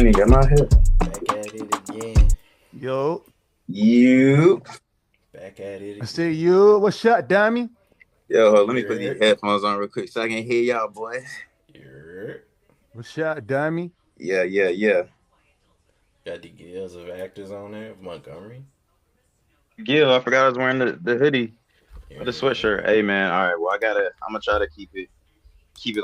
ain't even got my head. Back at it again. Yo, You. Back at it I see again. you. What's up, dummy? Yo, hold on, let me put these You're, headphones on real quick so I can hear y'all, boy. you're. What's up, dummy? Yeah. Got the gills of actors on there of Montgomery. Gil, I forgot I was wearing the hoodie or the You're. sweatshirt. Hey man, all right. Well, I'm gonna try to keep it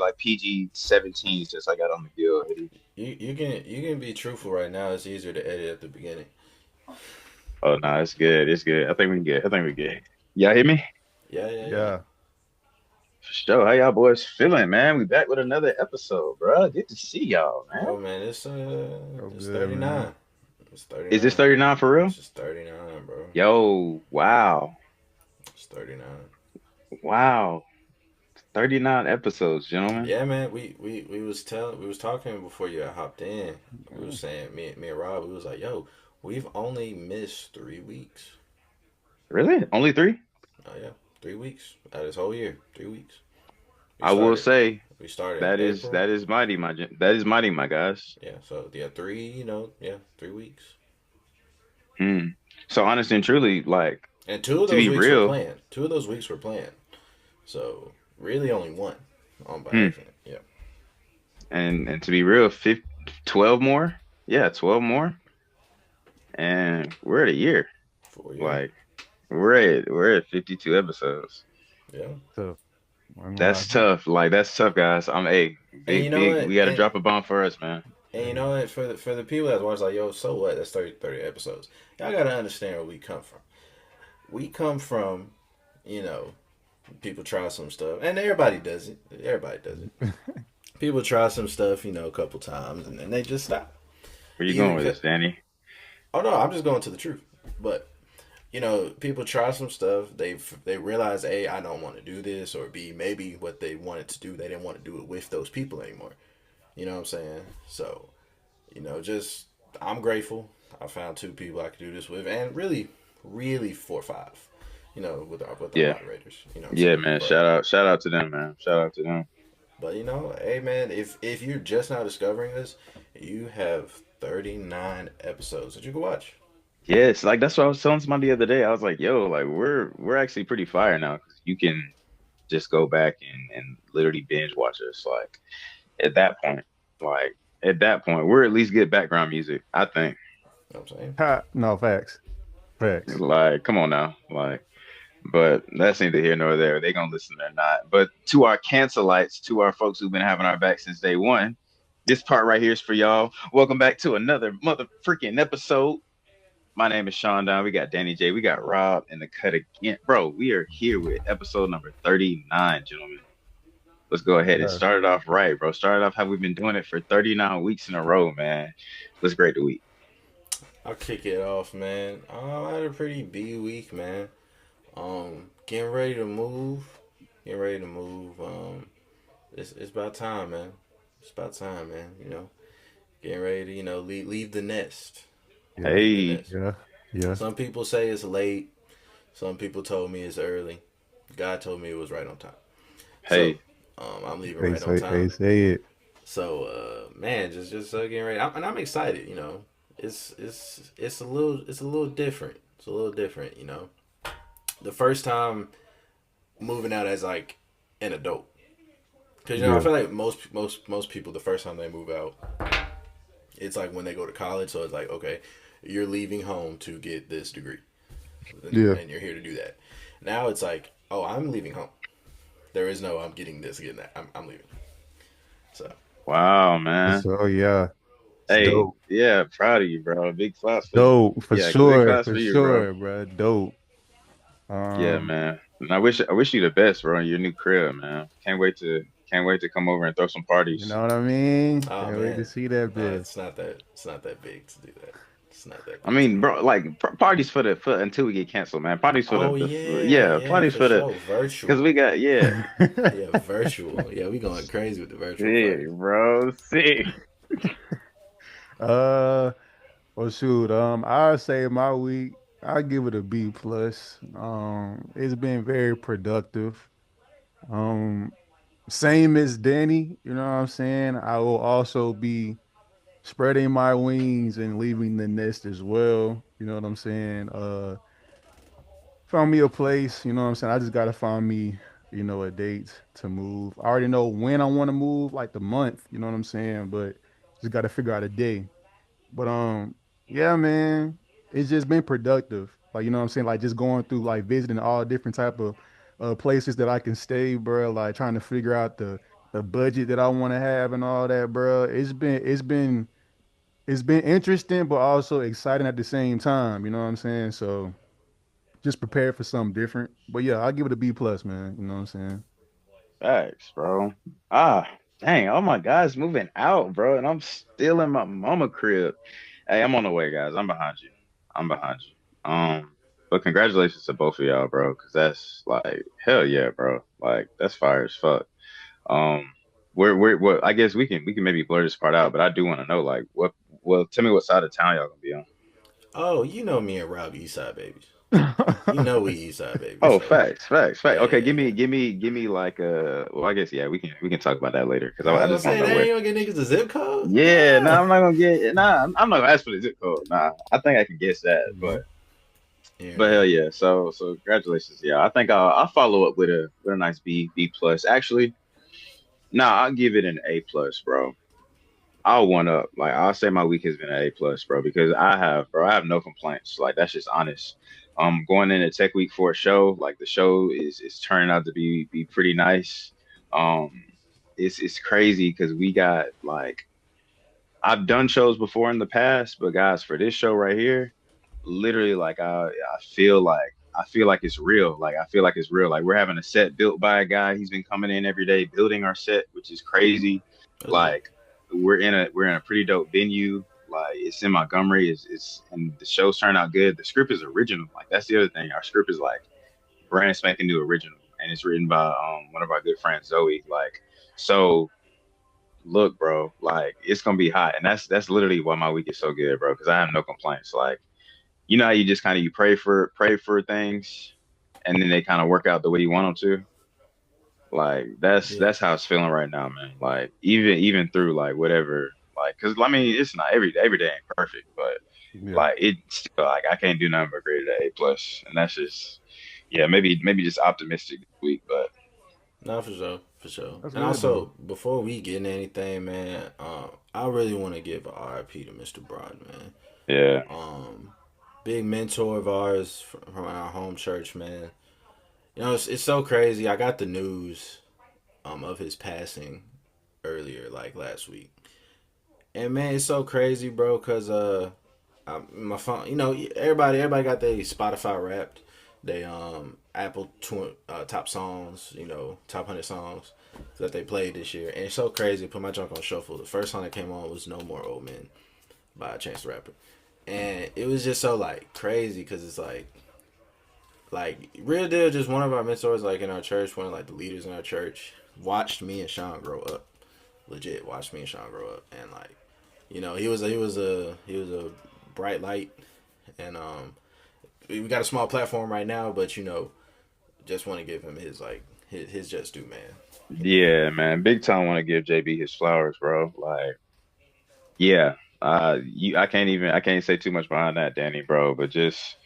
like PG-17 since I got on the Gil hoodie. You can be truthful right now. It's easier to edit at the beginning. Oh no, it's good. It's good. I think we can get. I think we good. Y'all hear me? Yeah. Yeah. For sure. How y'all boys feeling, man? We back with another episode, bro. Good to see y'all, man. Oh man, it's Oh, it's good, man. 39. It's Is this 39. 39 for real? It's just 39, bro. Yo, wow. It's 39. Wow. 39 episodes, gentlemen. Yeah, man. We was talking before you hopped in. We was saying me and Rob. We was like, yo, we've only missed 3 weeks. Really? Only three? Oh yeah, 3 weeks out of this whole year. 3 weeks. We I will started. say We started in that is April. that is mighty, that is mighty, my guys. Yeah. So yeah, three. 3 weeks. Hmm. So honestly and truly, like And two of to those be weeks were real, planned. 2 of those weeks were planned. So really, only one on by hmm, accident. Yeah. and to be real, 12 more. Yeah, 12 more, and we're at a year. 4 year. Like we're at 52 episodes. Yeah. So, I'm gonna lie. That's tough. Like that's tough, guys. I'm a And you big know big. We what? got to And drop a bomb for us, man. and you know what? For the people that watch, like, yo, so what? That's 30 episodes. Y'all gotta understand where we come from. We come from, you know, people try some stuff, and everybody does it. Everybody does it. People try some stuff, a couple times, and then they just stop. Where you Either going with because, this, Danny? oh no, I'm just going to the truth. But people try some stuff. They realize, A, I don't want to do this, or B, maybe what they wanted to do, they didn't want to do it with those people anymore. You know what I'm saying? So, just I'm grateful. I found two people I could do this with, and really, really 4 or 5. With our Yeah, moderators. You know what I'm yeah, saying? man. But Shout out to them, man. Shout out to them. hey man, if you're just now discovering us, you have 39 episodes that you can watch. Yes, like that's what I was telling somebody the other day. I was like, yo, like we're actually pretty fire now because you can just go back and literally binge watch us. At that point, like at that point, we're at least good background music, I think. You know what I'm saying? Ha, no, facts. Facts. Like, come on now. But that's neither here nor there. They gonna listen or not. But to our cancelites, to our folks who've been having our back since day one, this part right here is for y'all. Welcome back to another mother freaking episode. My name is Sean Don. We got Danny J. We got Rob in the cut again. Bro, we are here with episode number 39, gentlemen. Let's go ahead and Yeah. start it off right, bro. Start it off how we've been doing it for 39 weeks in a row, man. Let's grade the week. I'll kick it off, man. I had a pretty B week, man. Getting ready to move. Getting ready to move. It's about time, man. It's about time, man. Getting ready to leave the nest. Yeah. Leave the Hey, nest. Yeah. Yeah. Some people say it's late. Some people told me it's early. God told me it was right on time. So, hey, I'm leaving They right on say they time. say it. So, man, just getting ready, and I'm excited. It's a little different. It's a little different. The first time moving out as like an adult, because I Yeah. feel like most people the first time they move out, it's like when they go to college. So it's like, okay, you're leaving home to get this degree, Yeah. and you're here to do that. Now it's like, oh, I'm leaving home. There is no I'm getting this, getting that. I'm leaving. So wow, man. So yeah. It's Hey, dope. yeah, proud of you, bro. Big class for you. Dope for Yeah, big sure. class For for you, bro. sure, bro. Dope. Yeah, Um, man. And I wish you the best, bro, in your new crib, man. Can't wait to come over and throw some you parties. know what I mean? oh Can't wait to man, see that no, bitch. it's not that big to do that. It's not that I big to mean, do that. bro, like parties for until we get canceled, man. Parties for Oh yeah, yeah, yeah, parties for for the sure. because Virtual. we got yeah, Yeah, virtual. Yeah, we going crazy with the virtual sick, parties. bro, sick. uh, well, shoot. I say my week. I give it a B plus. It's been very productive. Um, Same as Danny. You know what I'm saying. I will also be spreading my wings and leaving the nest as well. You know what I'm saying? Found me a place, you know what I'm saying? I just gotta find me, a date to move. I already know when I want to move, like the month, you know what I'm saying? But just gotta figure out a day. But yeah, man, it's just been productive. Like, you know what I'm saying? Like just going through like visiting all different type of places that I can stay, bro. Like trying to figure out the budget that I want to have and all that, bro. It's been interesting, but also exciting at the same time. You know what I'm saying? So just prepared for something different. But yeah, I'll give it a B plus, man. You know what I'm saying? Facts, bro. Ah, dang. Oh my God's moving out, bro, and I'm still in my mama crib. Hey, I'm on the way, guys. I'm behind you. I'm behind you. But congratulations to both of y'all, bro, because that's like hell yeah, bro. Like that's fire as fuck. Um, well, I guess we can maybe blur this part out, but I do want to know like what. Well, tell me what side of town y'all gonna be on. Oh, you know me and Rob Eastside babies. You know we Eastside babies. Oh, So facts, facts, facts. yeah, Okay, yeah, give me, yeah. give me, give me like well, I guess yeah, we can talk about that later because I was I gonna just want say to know that where. ain't gonna get niggas a zip code. Yeah, no, Damn. I'm not gonna get. Nah, I'm not gonna ask for the zip code. Nah, I think I can guess that, Hmm. Yeah, but hell man. yeah. So congratulations. Yeah, I think I'll follow up with a nice B plus. Actually, nah, I'll give it an A plus, bro. I'll one up. Like I'll say my week has been an A plus, bro, because I have no complaints. Like that's just honest. Going into Tech Week for a show, like the show is turning out to be pretty nice. Um, it's crazy because we got like I've done shows before in the past, but guys, for this show right here, literally like I feel like it's real. Like I feel like it's real. Like we're having a set built by a guy. He's been coming in every day building our set, which is crazy. That's dope. Like we're in a pretty dope venue. Like it's in Montgomery. It's and the shows turn out good. The script is original. Like that's the other thing. Our script is like brand spanking new original, and it's written by one of our good friends, Zoe. Like so look, bro, like it's gonna be hot, and that's literally why my week is so good, bro. Because I have no complaints. Like, you know how you just kind of you pray for things, and then they kind of work out the way you want them to. Like that's Yeah, that's how it's feeling right now, man. Like even through like whatever, like because I mean it's not every day ain't perfect, but Yeah, like it still like I can't do nothing but grade it A plus, and that's just yeah maybe just optimistic this week, but no, for sure, for sure. that's And good though. also, before we get into anything, man, I really want to give a RIP to Mr. Broad, man. yeah, Um, Big mentor of ours from our home church, man. You know, it's so crazy. I got the news of his passing earlier, like last week, and man, it's so crazy, bro. Cause my phone, you know, everybody got their Spotify Wrapped, they Apple top songs, you know, top 100 songs that they played this year, and it's so crazy. Put my junk on shuffle. The first song that came on was "No More Old Men" by Chance the Rapper, and it was just so like crazy because it's like real deal. Just one of our mentors, like in our church, one of like the leaders in our church, watched me and Sean grow up. Legit watched me and Sean grow up, and like you know, he was a bright light, and we got a small platform right now, but you know, just want to give him his like his just due, man. yeah, man. Big time want to give JB his flowers, bro. Like. Yeah. I can't say too much behind that, Danny, bro, but just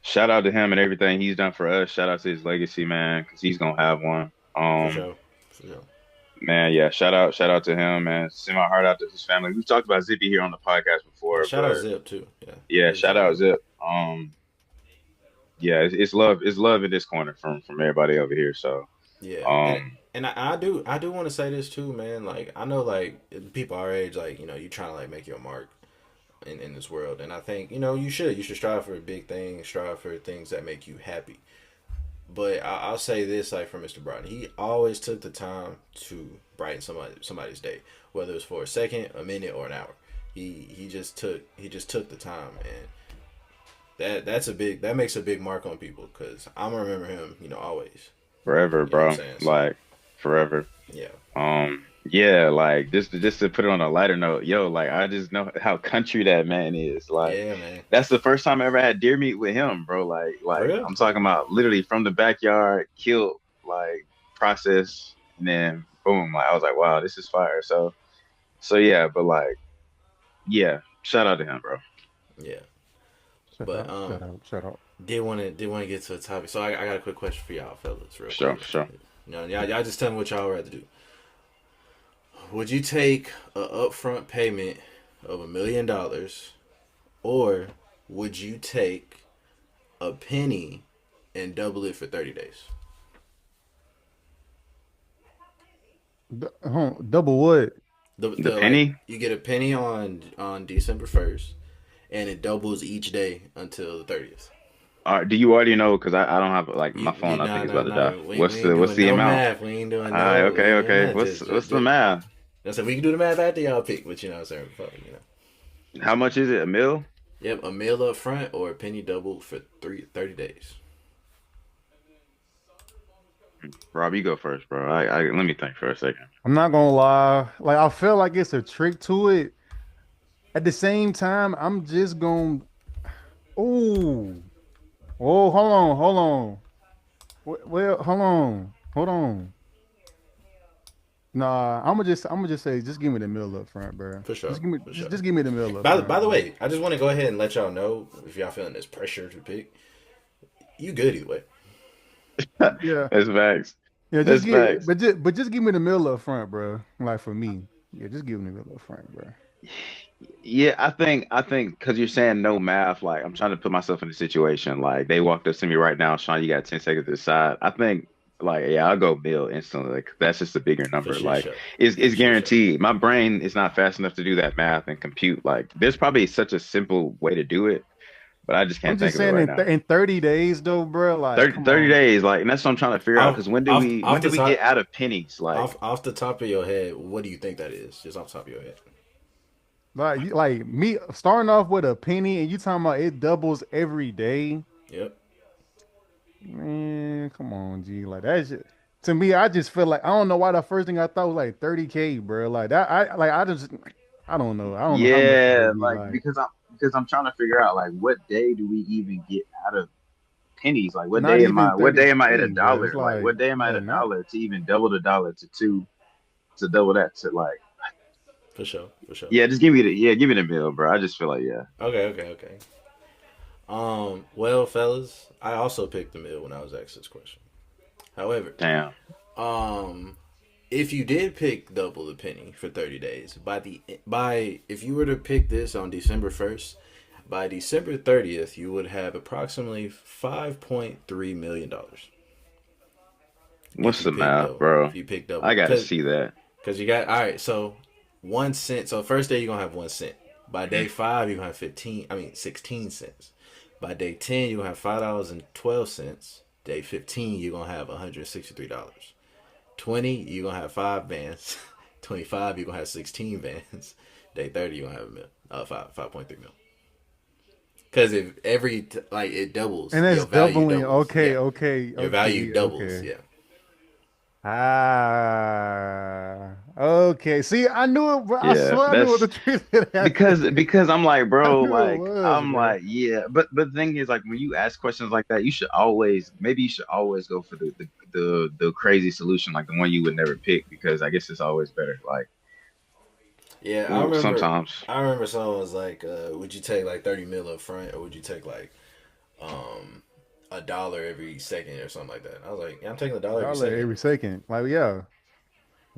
shout out to him and everything he's done for us. Shout out to his legacy, man, because he's gonna have one. For sure, for sure. Man, yeah, shout out to him, man. Send my heart out to his family. We've talked about Zippy here on the podcast Yeah, before, shout out but Zip too. Yeah, yeah, big shout shout out out Zip. Zip. Yeah, it's love in this corner from everybody over here. So, Yeah, um, and I do want to say this too, man. Like I know like people our age, like you know, you trying to like make your mark in this world, and I think you should strive for big things, strive for things that make you happy. But I'll say this, like for Mr. Broughton, he always took the time to brighten somebody's day, whether it's for a second, a minute, or an hour. He just took the time, and that makes a big mark on people because I'm gonna remember him, always. forever, You know what I'm bro. saying? So Like forever. yeah, Yeah, like just to put it on a lighter note, yo, like I just know how country that man is. Like yeah, man, that's the first time I ever had deer meat with him, bro. Like for like real. I'm talking about literally from the backyard, killed, like process, and then boom, like I was like, wow, this is fire. So yeah, but like Yeah, shout out to him, bro. Yeah, Shut but up, shut up, shut up. did want to get to a topic. So I got a quick question for y'all, fellas, real For sure, quick. for sure. Y'all just tell me what y'all rather do. Would you take a upfront payment of $1 million, or would you take a penny and double it for 30 days? Double what? The The like penny. you get a penny on December 1st, and it doubles each day until the 30th. Do you already know? Because I don't have like my You phone. I think nah is nah about to die. nah. We ain't What's doing the no amount? math. All right, We okay, ain't doing okay. nothing. What's the math? I said we can do the math after y'all pick, but you know what I'm saying. Fuck, you know. How much is it? A mil? Yep, a meal up front or a penny doubled for 30 days. Rob, you go first, bro. I let me think for a second. I'm not gonna lie. Like I feel like it's a trick to it. At the same time, I'm just gonna. Ooh. Oh, hold on, hold on. Well, hold on. Nah, I'm gonna just say, just give me the meal up front, bro. For sure, for sure. Just give me the meal up By front, the bro. way, I just want to go ahead and let y'all know if y'all feeling this pressure to pick, you good either way. Yeah, That's facts. yeah. That's facts. But just give me the meal up front, bro. Like for me, yeah, just give me the meal up front, bro. Yeah, I think because you're saying no math, like I'm trying to put myself in the situation. Like they walked up to me right now, Sean, you got 10 seconds to decide. I think like yeah, I'll go bill instantly. 'Cause that's just a bigger For number. shit Like show. it's For shit show. guaranteed. My brain is not fast enough to do that math and compute. Like there's probably such a simple way to do it, but I just I'm can't think just of it saying right now. in 30 days though, bro. Like, 30 come 30 on. days, like and that's what I'm trying to figure out. Off Because off when the did we get top out of pennies? Like off the top of your head, what do you think that is? Just off the top of your head. Like me starting off with a penny and you talking about it doubles every day. Yep. Man, come on, G. Like that's just, to me, I just feel like I don't know why the first thing I thought was like 30K, bro. Like that, I just I don't know. I don't know how much that yeah, would be like like. because I'm trying to figure out like what day do we even get out of pennies. Like Not even what day am I at a 30K, bro. It's dollar? Like like, what day am I at bro, a not dollar to even double the dollar to two to double that to like For sure. For sure. yeah, just give me the yeah, give me the bill, bro. I just feel like yeah. Okay. Okay. Okay. Well, fellas, I also picked the meal when I was asked this question. However, Damn. um, if you did pick double the penny for 30 days, by if you were to pick this on December 1st, by December 30th, you would have approximately $5.3 million What's the math, bro? If you pick double, I gotta see that. because you got all right. So 1 cent. So first day you're gonna have 1 cent. By day five you're gonna have 15. I mean 16 cents. By day 10 you're gonna have $5.12. Day 15 you're gonna have $163. 20 you're gonna have 5 bands. 25 you're gonna have 16 bands. Day 30 you're gonna have a mil. 5.3 mil. Because if like it doubles, and it's your value doubling. doubles. Yeah, Okay, okay, your value okay, doubles. okay. Yeah, Okay. See, I knew it, bro. I Yeah, swear I knew it was that's the truth of that thing. because I'm like, I bro, knew it like was, I'm bro. like, yeah, but the thing is, like, when you ask questions like that, you should always maybe you should always go for the crazy solution, like the one you would never pick, because I guess it's always better. Like, yeah. I ooh, remember. sometimes, I remember someone was like, "Would you take like 30 mil up front, or would you take like um a dollar every second or something like that?" I was like, "Yeah, I'm taking a dollar every Dollar second." every second. Like, yeah.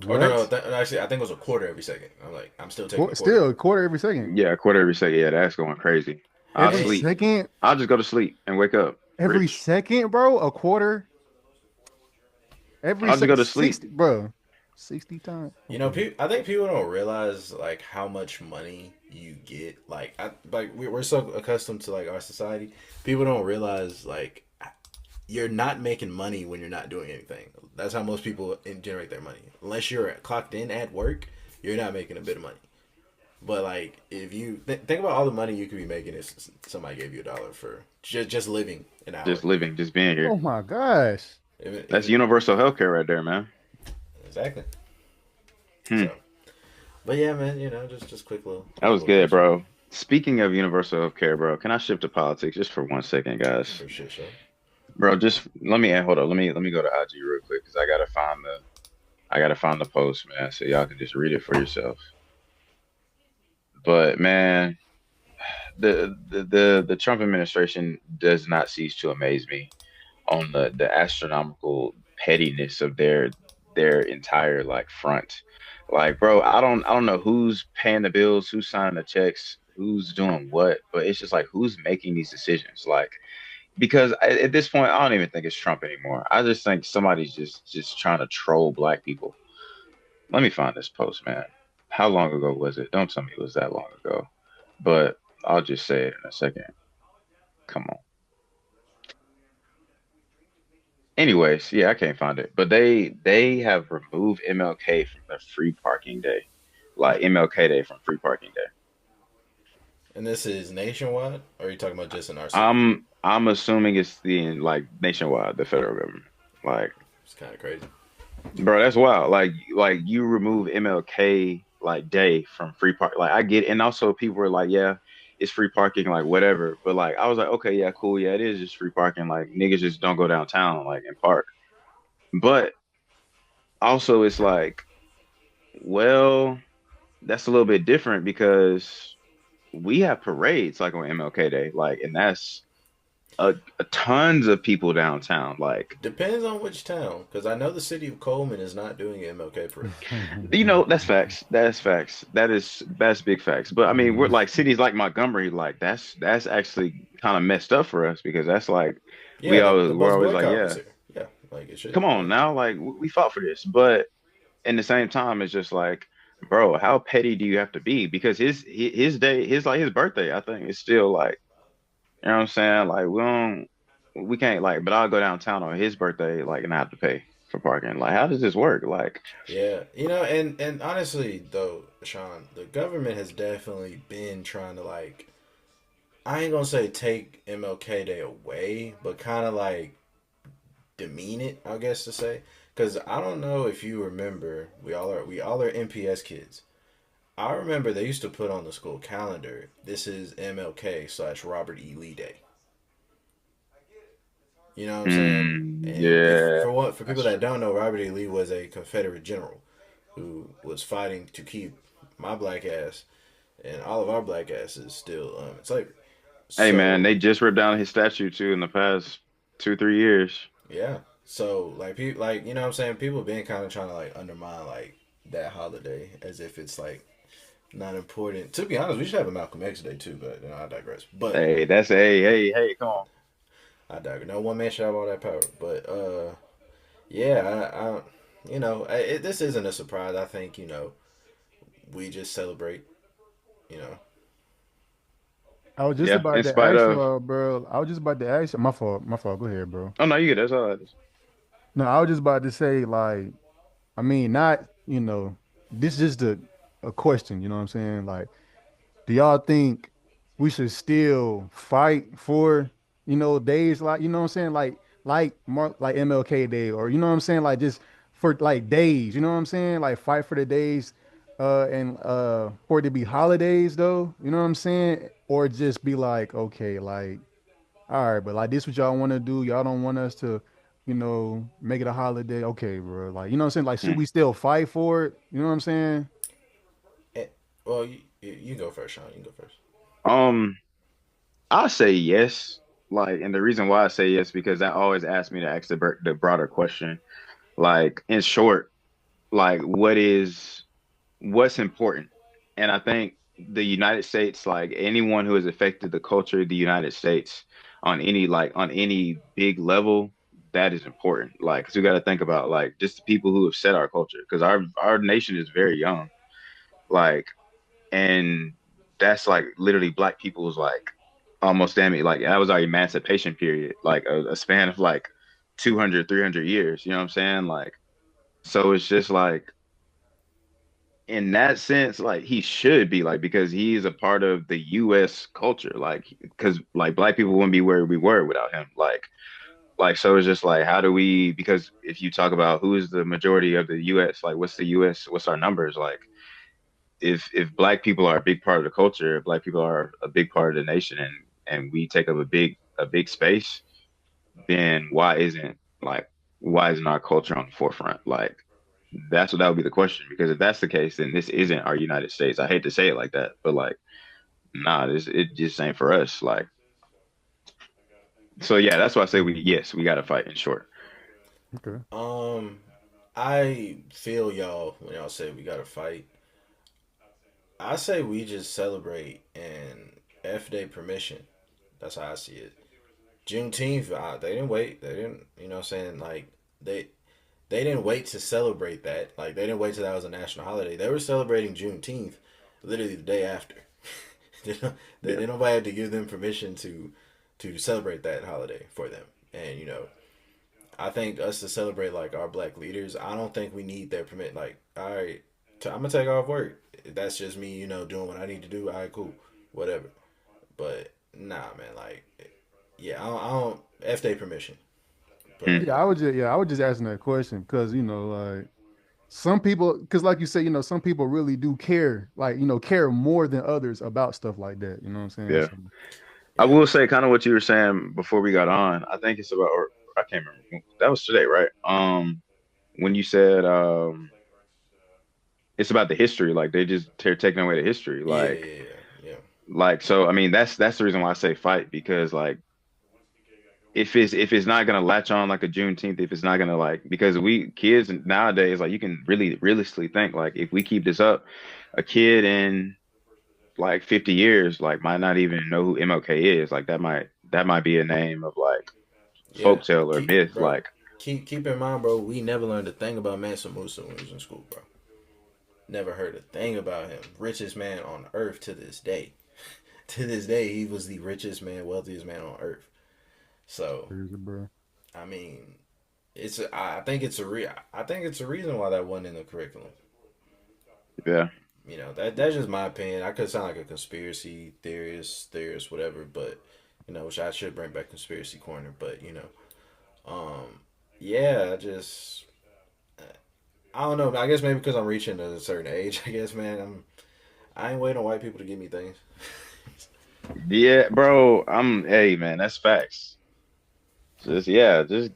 Or no, no. What? Actually, I think it was a quarter every second. I'm like, I'm still taking a quarter. Still a quarter every second. yeah, a quarter every second, yeah, that's going crazy. I'll Every And sleep. second? I'll just go to sleep and wake up Every rich. second, bro? A quarter? I'll just go to sleep. 60, bro. 60 times. I think people don't realize like how much money you get. We're so accustomed to like our society. People don't realize like you're not making money when you're not doing anything. That's how most people generate their money. Unless you're clocked in at work, you're not making a bit of money. But like, if you think about all the money you could be making if somebody gave you a dollar for just living an hour, Just living, just being Oh here. my gosh. That's even universal healthcare right there, man. exactly. Hmm. So, but yeah, man, just That quick was little good, question bro. Speaking of universal healthcare, bro, can I shift to politics just for 1 second, guys? for shit show. Bro, just let me hold up. Let me go to IG real quick because I gotta find the post, man. So y'all can just read it for yourself. But man, the Trump administration does not cease to amaze me on the astronomical pettiness of their entire like front. Like, bro, I don't know who's paying the bills, who's signing the checks, who's doing what, but it's just like who's making these decisions. Like, because at this point, I don't even think it's Trump anymore. I just think somebody's just trying to troll black people. Let me find this post, man. How long ago was it? Don't tell me it was that long ago. But I'll just say it in a second. Come on. Anyways, yeah, I can't find it. But they have removed MLK from the free parking day. Like MLK Day from free parking day. And this is nationwide, or are you talking about just in our city? I'm assuming it's the like nationwide, the federal government. Like, It's kind of crazy. bro, that's wild. Like you remove MLK like day from free park. Like I get, and also people were like, yeah, it's free parking, like whatever. But like I was like, okay, yeah, cool, yeah, it is just free parking. Like niggas just don't go downtown like and park. But also it's like, well, that's a little bit different because we have parades like on MLK Day, like, and that's a tons of people downtown. Like, Depends on which town, because I know the city of Coleman is not doing an MLK parade. that's facts. That's facts. That's big facts. But I mean, we're like cities like Montgomery, like that's actually kind of messed up for us because that's like Yeah, the we're bus always like, boycott was yeah, here. Yeah, like it should. come Yeah, on now, like we fought for this. But in the same time, it's just like, bro, how petty do you have to be? Because his day, his birthday, I think, is still like, you know what I'm saying? Like we can't like, but I'll go downtown on his birthday, like, and I have to pay for parking. Like, how does this work? Like, yeah. And honestly, though, Sean, the government has definitely been trying to like, I ain't gonna say take MLK Day away, but kind of like demean it, I guess to say. Because I don't know if you remember, we all are NPS kids. I remember they used to put on the school calendar, this is MLK / Robert E. Lee Day. You know what I'm saying? And if yeah, for people that's that true. don't know, Robert E. Lee was a Confederate general who was fighting to keep my black ass and all of our black asses still in slavery. Hey man, So they just ripped down his statue too in the past 2, 3 years. yeah, so like people like you know what I'm saying, people been kind of trying to like undermine like that holiday as if it's like not important. To be honest, we should have a Malcolm X Day too, but I digress. But Hey, that's hey, come on. I digress. No one man should have all that power. But yeah, this isn't a surprise. I think we just celebrate. You know, I was just Yeah, in about to spite ask of. you, bro. I was just about to ask you. My fault. My fault. Go ahead, bro. Oh no, you get that's all. That is. No, I was just about to say, like, I mean, not, this is just a question, you know what I'm saying? Like, do y'all think we should still fight for, days like, you know what I'm saying? Like MLK Day, or you know what I'm saying? Like just for like days, you know what I'm saying? Like fight for the days and for it to be holidays though, you know what I'm saying? Or just be like, okay, like, all right, but like this what y'all want to do. Y'all don't want us to, make it a holiday. Okay, bro. Like, you know what I'm saying? Like, should Hmm. we still fight for it? You know what I'm saying? Eh, well, you go first, Sean. You can go first. Um, I say yes. Like, and the reason why I say yes because that always asks me to ask the broader question. Like, in short, like, what's important? And I think the United States, like anyone who has affected the culture of the United States on any big level, that is important. Like, because we got to think about like just the people who have set our culture, because our nation is very young. Like, and that's like literally black people's like almost damn it, like that was our emancipation period, like a span of like 200, 300 years. You know what I'm saying? Like, so it's just like in that sense, like he should be like because he is a part of the U.S. culture, like because like black people wouldn't be where we were without him. Like so it's just like how do we? Because if you talk about who is the majority of the U.S., like what's the U.S., what's our numbers? Like if black people are a big part of the culture, if black people are a big part of the nation, and we take up a big space, then why isn't our culture on the forefront? Like That's what that would be the question. Because if that's the case, then this isn't our United States. I hate to say it like that, but like, nah, this it just ain't for us. Like, so yeah, that's why I say we yes, we got to fight. In short, Okay. Um, I feel y'all when y'all say we gotta fight. I say we just celebrate and F day permission. That's how I see it. Juneteenth, they didn't wait. They didn't, what I'm saying? Like, they they didn't wait to celebrate that. Like, they didn't wait till that was a national holiday. They were celebrating Juneteenth literally the day after. yeah, Nobody had to give them permission to celebrate that holiday for them. And I think us to celebrate like our black leaders, I don't think we need their permit. Like, all right, I'm gonna take off work. That's just me, doing what I need to do. All right, cool, whatever. But nah, man, like, yeah, I don't f they permission. Put it mm, like that. Yeah, I was just asking that question because like some people, because like you say, some people really do care, like care more than others about stuff like that. You know what I'm saying? yeah. So I Yeah, will say kind of what you were saying before we got on. I think it's about, or I can't remember. That was today, right? When you said it's about the history, like they're taking away the history, yeah, yeah, yeah, so. I mean, that's the reason why I say fight because like if it's not gonna latch on like a Juneteenth, if it's not gonna like because we kids nowadays like you can really realistically think like if we keep this up, a kid in like 50 years like might not even know who MLK is. Like that might be a name of like yeah. folktale or Keep, myth. bro. Like Keep in mind, bro. We never learned a thing about Mansa Musa when we was in school, bro. Never heard a thing about him. Richest man on earth to this day. To this day, he was the richest man, wealthiest man on earth. So, crazy, bro. I mean, I think I think it's a reason why that wasn't in the curriculum. yeah, That's just my opinion. I could sound like a conspiracy theorist, whatever, but which I should bring back conspiracy corner, but yeah, I don't know. I guess maybe because I'm reaching a certain age. I guess, man, I ain't waiting on white people to give me things. yeah, bro. Hey man, that's facts. Just yeah, just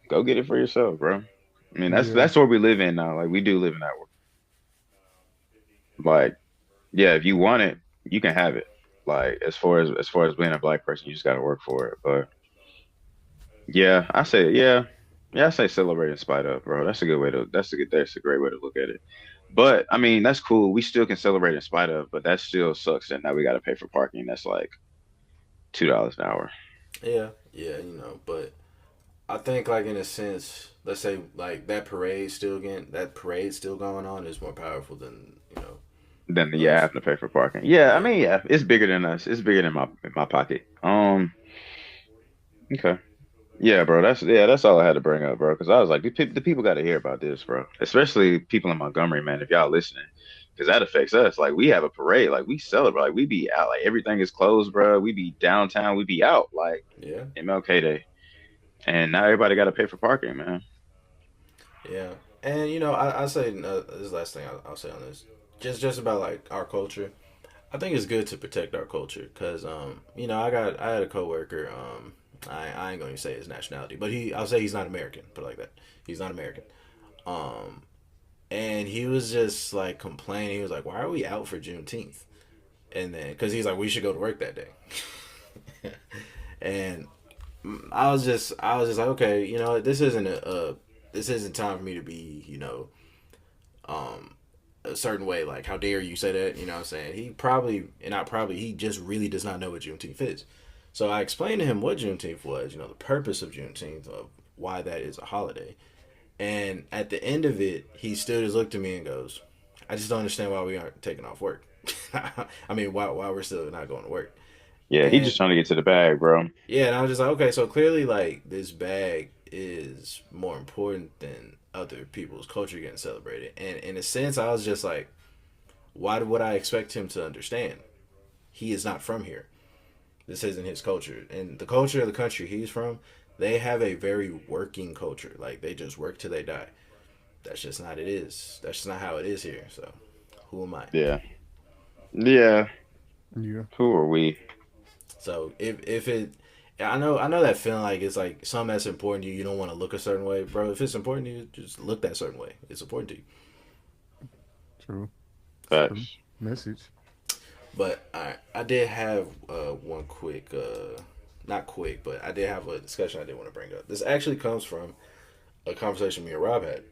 go get it for yourself, bro. I mean, that's Yeah, that's where we live in now. Like we do live in that world. Like yeah, if you want it, you can have it. Like as far as being a black person, you just got to work for it. But yeah, I say yeah, I say celebrate in spite of, bro. That's a good way to. That's a great way to look at it. But I mean, that's cool. We still can celebrate in spite of, but that still sucks. And now we got to pay for parking. That's like $2 an hour. Yeah, yeah, but I think like in a sense, let's say like that parade still going on is more powerful than Then yeah, us. having to pay for parking. Yeah, I Yeah, mean, yeah, it's bigger than us. It's bigger than my pocket. Okay. Yeah, bro. That's all I had to bring up, bro. Because I was like, the people got to hear about this, bro. Especially people in Montgomery, man. If y'all listening, because that affects us. Like we have a parade, like we celebrate, like we be out, like everything is closed, bro. We be downtown, we be out, like yeah, MLK Day, and now everybody got to pay for parking, man. yeah. And I say this is the last thing I'll say on this, just about like our culture. I think it's good to protect our culture because I had a coworker. I ain't going to say his nationality, but I'll say he's not American. Put it like that. He's not American. Um, and he was just like complaining. He was like, "Why are we out for Juneteenth?" And then because he's like, "We should go to work that day." And I was just like, okay, this isn't time for me to be, a certain way. Like, how dare you say that? You know what I'm saying? He probably, and not probably, he just really does not know what Juneteenth is. So I explained to him what Juneteenth was, the purpose of Juneteenth, of why that is a holiday. And at the end of it, he still just looked at me and goes, I just don't understand why we aren't taking off work. I mean, why we're still not going to work. Yeah, he just And trying to get to the bag, bro. yeah, and I was just like, okay, so clearly, like, this bag is more important than other people's culture getting celebrated. And in a sense, I was just like, why would I expect him to understand? He is not from here. This isn't his culture. And the culture of the country he's from, they have a very working culture. Like, they just work till they die. That's just not it is. That's just not how it is here. So, who am I? Yeah, yeah. yeah, Who are we? So if it Yeah, I know that feeling like it's like something that's important to you. You don't want to look a certain way, bro. If it's important to you, just look that certain way. It's important to you. True. True. Facts. Message. But I did have one quick, not quick, but I did have a discussion I did want to bring up. This actually comes from a conversation me and Rob had.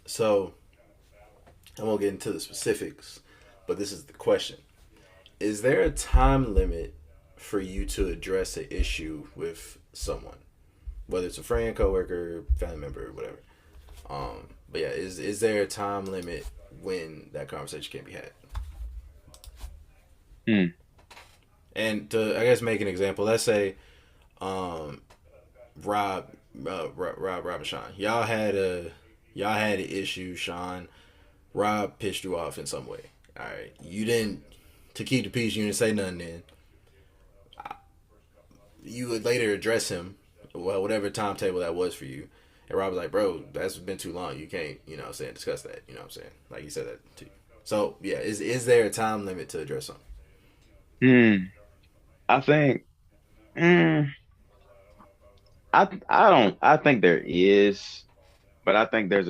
So I won't get into the specifics, but this is the question: is there a time limit for you to address an issue with someone, whether it's a friend, coworker, family member, whatever? But yeah, is there a time limit when that conversation can be had? Hmm. And to, I guess, make an example, let's say um, Rob, Rob and Sean, y'all had an issue. Sean, Rob pissed you off in some way. All right, you didn't, to keep the peace. You didn't say nothing. Then you would later address him, well, whatever timetable that was for you. And Rob was like, "Bro, that's been too long. You can't, what I'm saying, discuss that. You know what I'm saying? Like he said that to you. So yeah, is there a time limit to address something? Hmm. I think. Mm, I don't. I think there is, but I think there's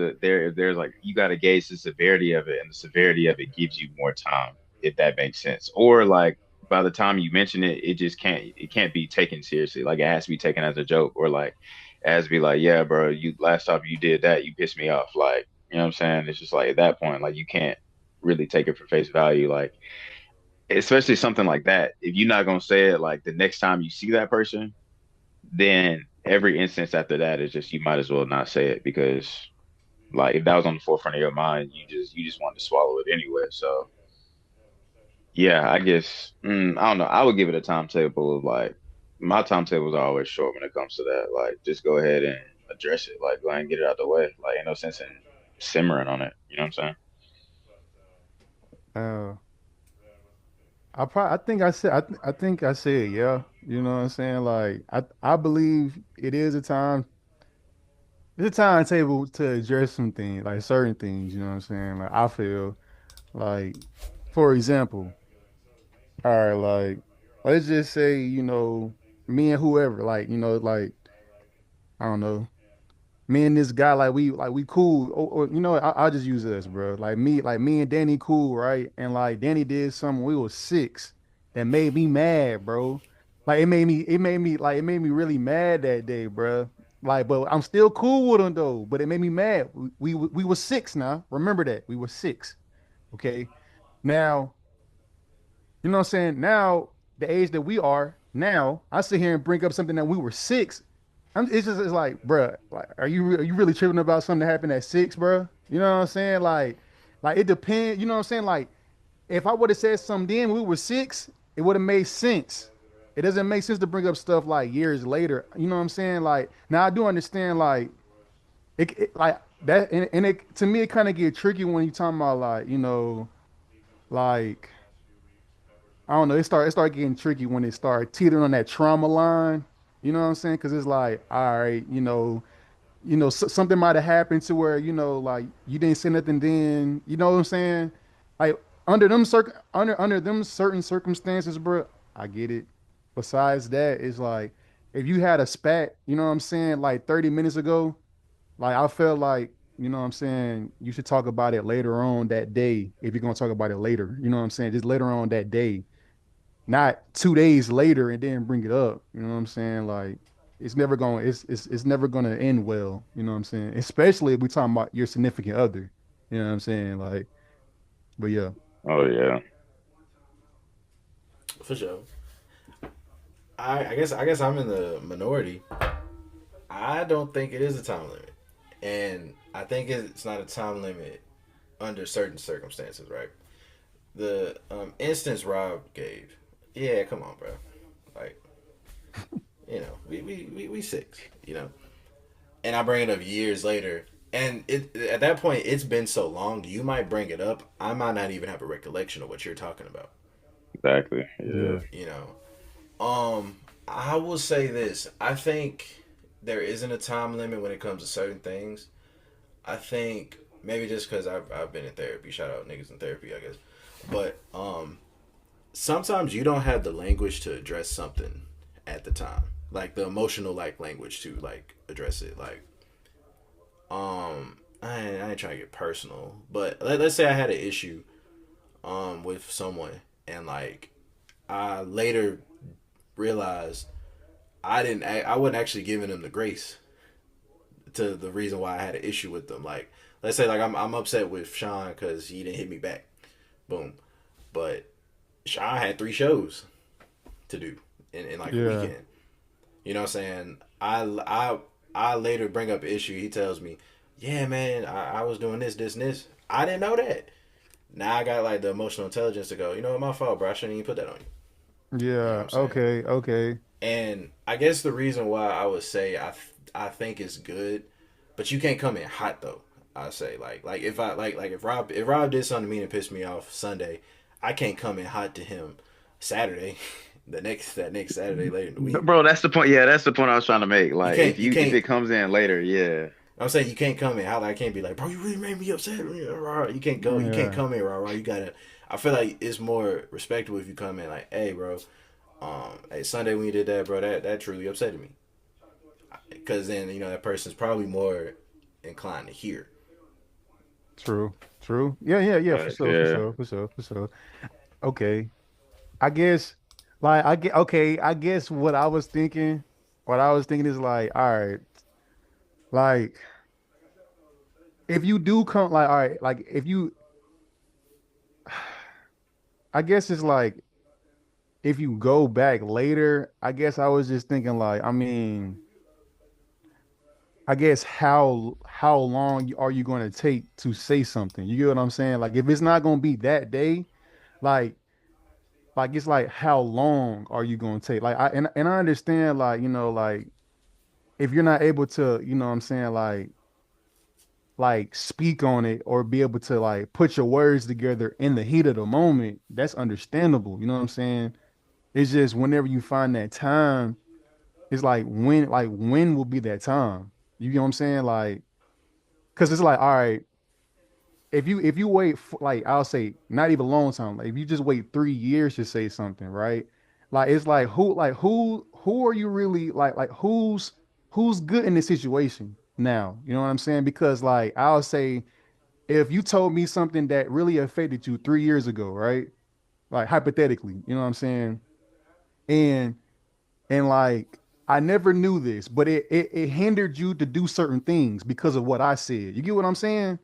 like you got to gauge the severity of it, and the severity of it gives you more time, if that makes sense. Or like by the time you mention it, it can't be taken seriously. Like it has to be taken as a joke, or like it has to be like, yeah, bro, you last time you did that, you pissed me off. Like you know what I'm saying? It's just like at that point, like you can't really take it for face value. Like especially something like that. If you're not gonna say it like the next time you see that person, then every instance after that is just you might as well not say it because like if that was on the forefront of your mind, you just wanted to swallow it anyway. So yeah, I guess I don't know. I would give it a timetable of like my timetables are always short when it comes to that. Like just go ahead and address it. Like go ahead and get it out the way. Like ain't no sense in simmering on it. You know what I'm saying? Uh, I think I said I think I said yeah. You know what I'm saying? Like I believe it is a time. It's a timetable to address some things, like certain things. You know what I'm saying? Like I feel like, for example, all right, like let's just say me and whoever, like I don't know, me and this guy, like we cool, or I'll just use us, bro. Like me and Danny cool, right? And like Danny did something when we was six that made me mad, bro. Like it made me really mad that day, bro. Like, but I'm still cool with him though. But it made me mad. We were six now. Remember that we were six. Okay. Now, you know what I'm saying? Now, the age that we are now, I sit here and bring up something that we were six. It's like, bruh, like, are you really tripping about something that happened at six, bruh? You know what I'm saying? Like it depends. You know what I'm saying? Like, if I would have said something then when we were six, it would have made sense. It doesn't make sense to bring up stuff like years later. You know what I'm saying? Like, now I do understand, like, like that, and it to me, it kind of get tricky when you talking about like, like I don't know. It start getting tricky when it start teetering on that trauma line. You know what I'm saying? Because it's like, all right, something might have happened to where like you didn't say nothing then. You know what I'm saying? Like under them certain circumstances, bro. I get it. Besides that, it's like if you had a spat, you know what I'm saying, like 30 minutes ago, like I felt like, you know what I'm saying, you should talk about it later on that day if you're gonna talk about it later. You know what I'm saying? Just later on that day, not 2 days later and then bring it up. You know what I'm saying? Like it's never gonna end well. You know what I'm saying? Especially if we talking about your significant other. You know what I'm saying? Like, but yeah. Oh yeah. For sure. I guess I'm in the minority. I don't think it is a time limit, and I think it's not a time limit under certain circumstances, right? The instance Rob gave, yeah, come on, bro. Like, we six, and I bring it up years later, and it at that point it's been so long. You might bring it up, I might not even have a recollection of what you're talking about. Exactly. Yeah. Yeah. You know, I will say this: I think there isn't a time limit when it comes to certain things. I think maybe just because I've been in therapy. Shout out niggas in therapy, I guess. But sometimes you don't have the language to address something at the time, like the emotional like language to like address it. Like, I ain't trying to get personal, but let's say I had an issue with someone, and like I later realized I wasn't actually giving them the grace to the reason why I had an issue with them. Like, let's say like I'm upset with Sean because he didn't hit me back. Boom. But Sean had 3 shows to do in like a Yeah. weekend. You know what I'm saying? I later bring up an issue. He tells me, "Yeah, man, I was doing this, this, and this. I didn't know that." Now I got like the emotional intelligence to go, you know what, my fault, bro. I shouldn't even put that on you. You know what Yeah. I'm saying? Okay. Okay. And I guess the reason why I would say I think it's good, but you can't come in hot though. I say like if I like if Rob did something to me and pissed me off Sunday, I can't come in hot to him Saturday, that next Saturday later in the week. Bro, that's the point. Yeah, that's the point I was trying to make. You Like, can't you if can't. it comes in later, yeah, I'm saying you can't come in hot. I can't be like, bro, you really made me upset. You can't go. You can't Yeah. come in raw. You gotta. I feel like it's more respectable if you come in like, hey, bro. Hey, Sunday when you did that, bro, that truly upset me. Because then that person's probably more inclined to hear. True. True. Yeah. Yeah. Yeah. For but sure. For yeah, sure. For sure. For sure. Okay. I guess. Like I get. Okay. I guess what I was thinking. What I was thinking is like, all right. Like if you do come. Like all right. Like if you. I guess it's like if you go back later. I guess I was just thinking like. I mean. I guess how long are you going to take to say something? You get what I'm saying? Like if it's not going to be that day, like it's like how long are you going to take? Like and I understand like like if you're not able to what I'm saying like speak on it or be able to like put your words together in the heat of the moment, that's understandable. You know what I'm saying? It's just whenever you find that time, it's like when will be that time? You get what I'm saying? Like because it's like all right if you wait for, like I'll say not even a long time, like if you just wait 3 years to say something, right? Like it's like who are you really like who's good in this situation now? You know what I'm saying? Because like I'll say if you told me something that really affected you 3 years ago, right? Like hypothetically, you know what I'm saying? And like I never knew this, but it hindered you to do certain things because of what I said. You get what I'm saying?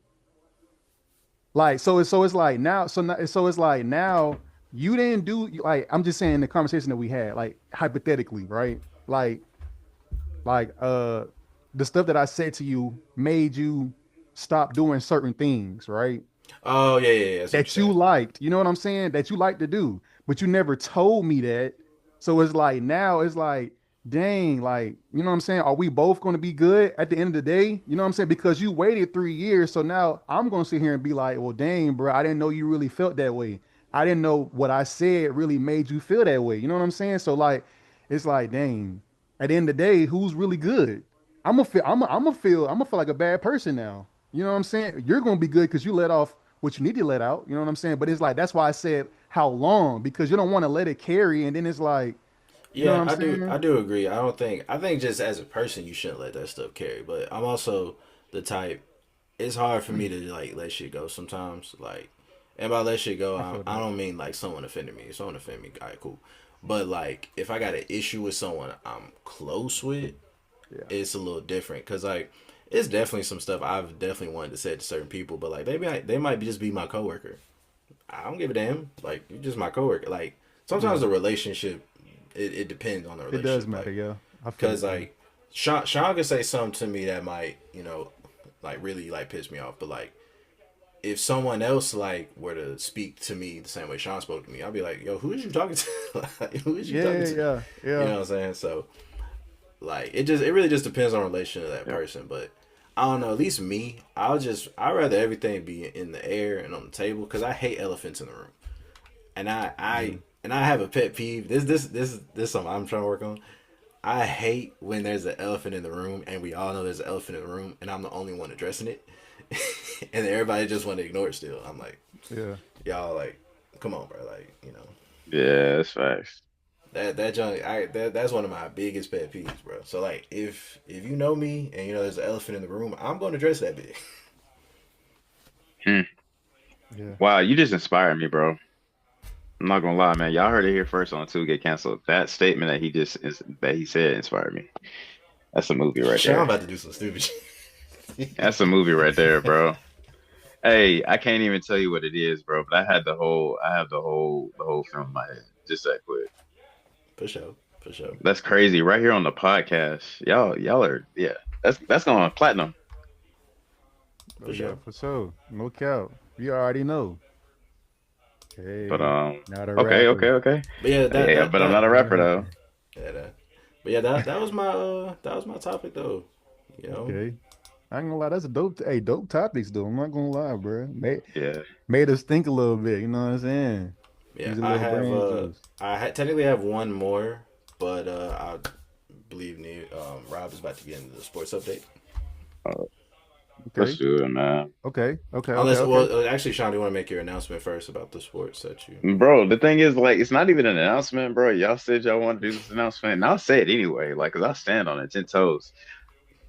Like so it's like now so it's like now you didn't do like I'm just saying the conversation that we had like hypothetically right like like the stuff that I said to you made you stop doing certain things right Oh yeah, yeah, yeah. That's what you're that you saying. liked, you know what I'm saying? That you like to do, but you never told me that. So it's like now it's like, dang, like, you know what I'm saying? Are we both going to be good at the end of the day? You know what I'm saying? Because you waited 3 years. So now I'm going to sit here and be like, well, dang, bro, I didn't know you really felt that way. I didn't know what I said really made you feel that way. You know what I'm saying? So like, it's like, dang, at the end of the day, who's really good? I'm gonna feel like a bad person now. You know what I'm saying? You're gonna be good because you let off what you need to let out. You know what I'm saying? But it's like that's why I said how long because you don't want to let it carry, and then it's like, you know what Yeah, I'm I saying? do agree. I think just as a person you shouldn't let that stuff carry. But I'm also the type. It's hard for me to like let shit go sometimes. Like, and by let shit go, I feel I that. don't mean like someone offended me. If someone offended me, alright, cool. But like, if I got an issue with someone I'm close with, Yeah, it's a little different. Cause like, it's definitely some stuff I've definitely wanted to say to certain people. But like, they might just be my coworker. I don't give a damn. Like, you're just my coworker. Like, sometimes yeah, the relationship, it depends on the it does relationship. matter. Like, Yeah, I feel cause it though. like, Sean could say something to me that might, like really like piss me off. But like, if someone else like were to speak to me the same way Sean spoke to me, I'd be like, yo, who is you talking to? Like, who is you talking Yeah, to? yeah, You yeah. know what I'm saying? So like, it really just depends on the relation to that yep. person. But I don't know. At least me, I'd rather everything be in the air and on the table because I hate elephants in the room. And Mm. I have a pet peeve. This something I'm trying to work on. I hate when there's an elephant in the room and we all know there's an elephant in the room and I'm the only one addressing it, and everybody just want to ignore it. Still, I'm like, Yeah, y'all like, come on, bro. Like, Yeah, that's facts. that junk, that's one of my biggest pet peeves, bro. So like, if you know me and you know there's an elephant in the room, I'm going to dress that big. Hmm. Yeah. Wow, you just inspired me, bro. I'm not gonna lie, man. Y'all heard it here first on Two Get Canceled. That statement that that he said inspired me. That's a movie right Sean there. about to do some stupid shit. That's a movie right there, bro. Hey, I can't even tell you what it is, bro. But I have the whole film in my head. Just that quick. For sure, for sure. That's crazy. Right here on the podcast, y'all are, yeah. That's going platinum. Oh For yeah, sure. for sure. No doubt. You already know. But Hey, not a okay, okay, rapper. okay. But yeah, Yeah, that yeah, that but I'm not that a rapper though. yeah, but yeah, that was my topic though. You know, Okay. I ain't gonna lie, that's a dope. Hey, dope topics though. I'm not gonna lie, bro. Yeah. Made us think a little bit. You know what I'm saying? yeah, Use a little brain juice. technically have one more, but I believe Rob is about to get into the sports update. Uh, let's Okay. do it, man. Okay. Okay. Okay. Unless, Okay. well, actually, Sean, do you want to make your announcement first about the sports that you? Bro, the thing is, like, it's not even an announcement, bro. Y'all said y'all want to do this announcement, and I'll say it anyway, like, cause I stand on it 10 toes.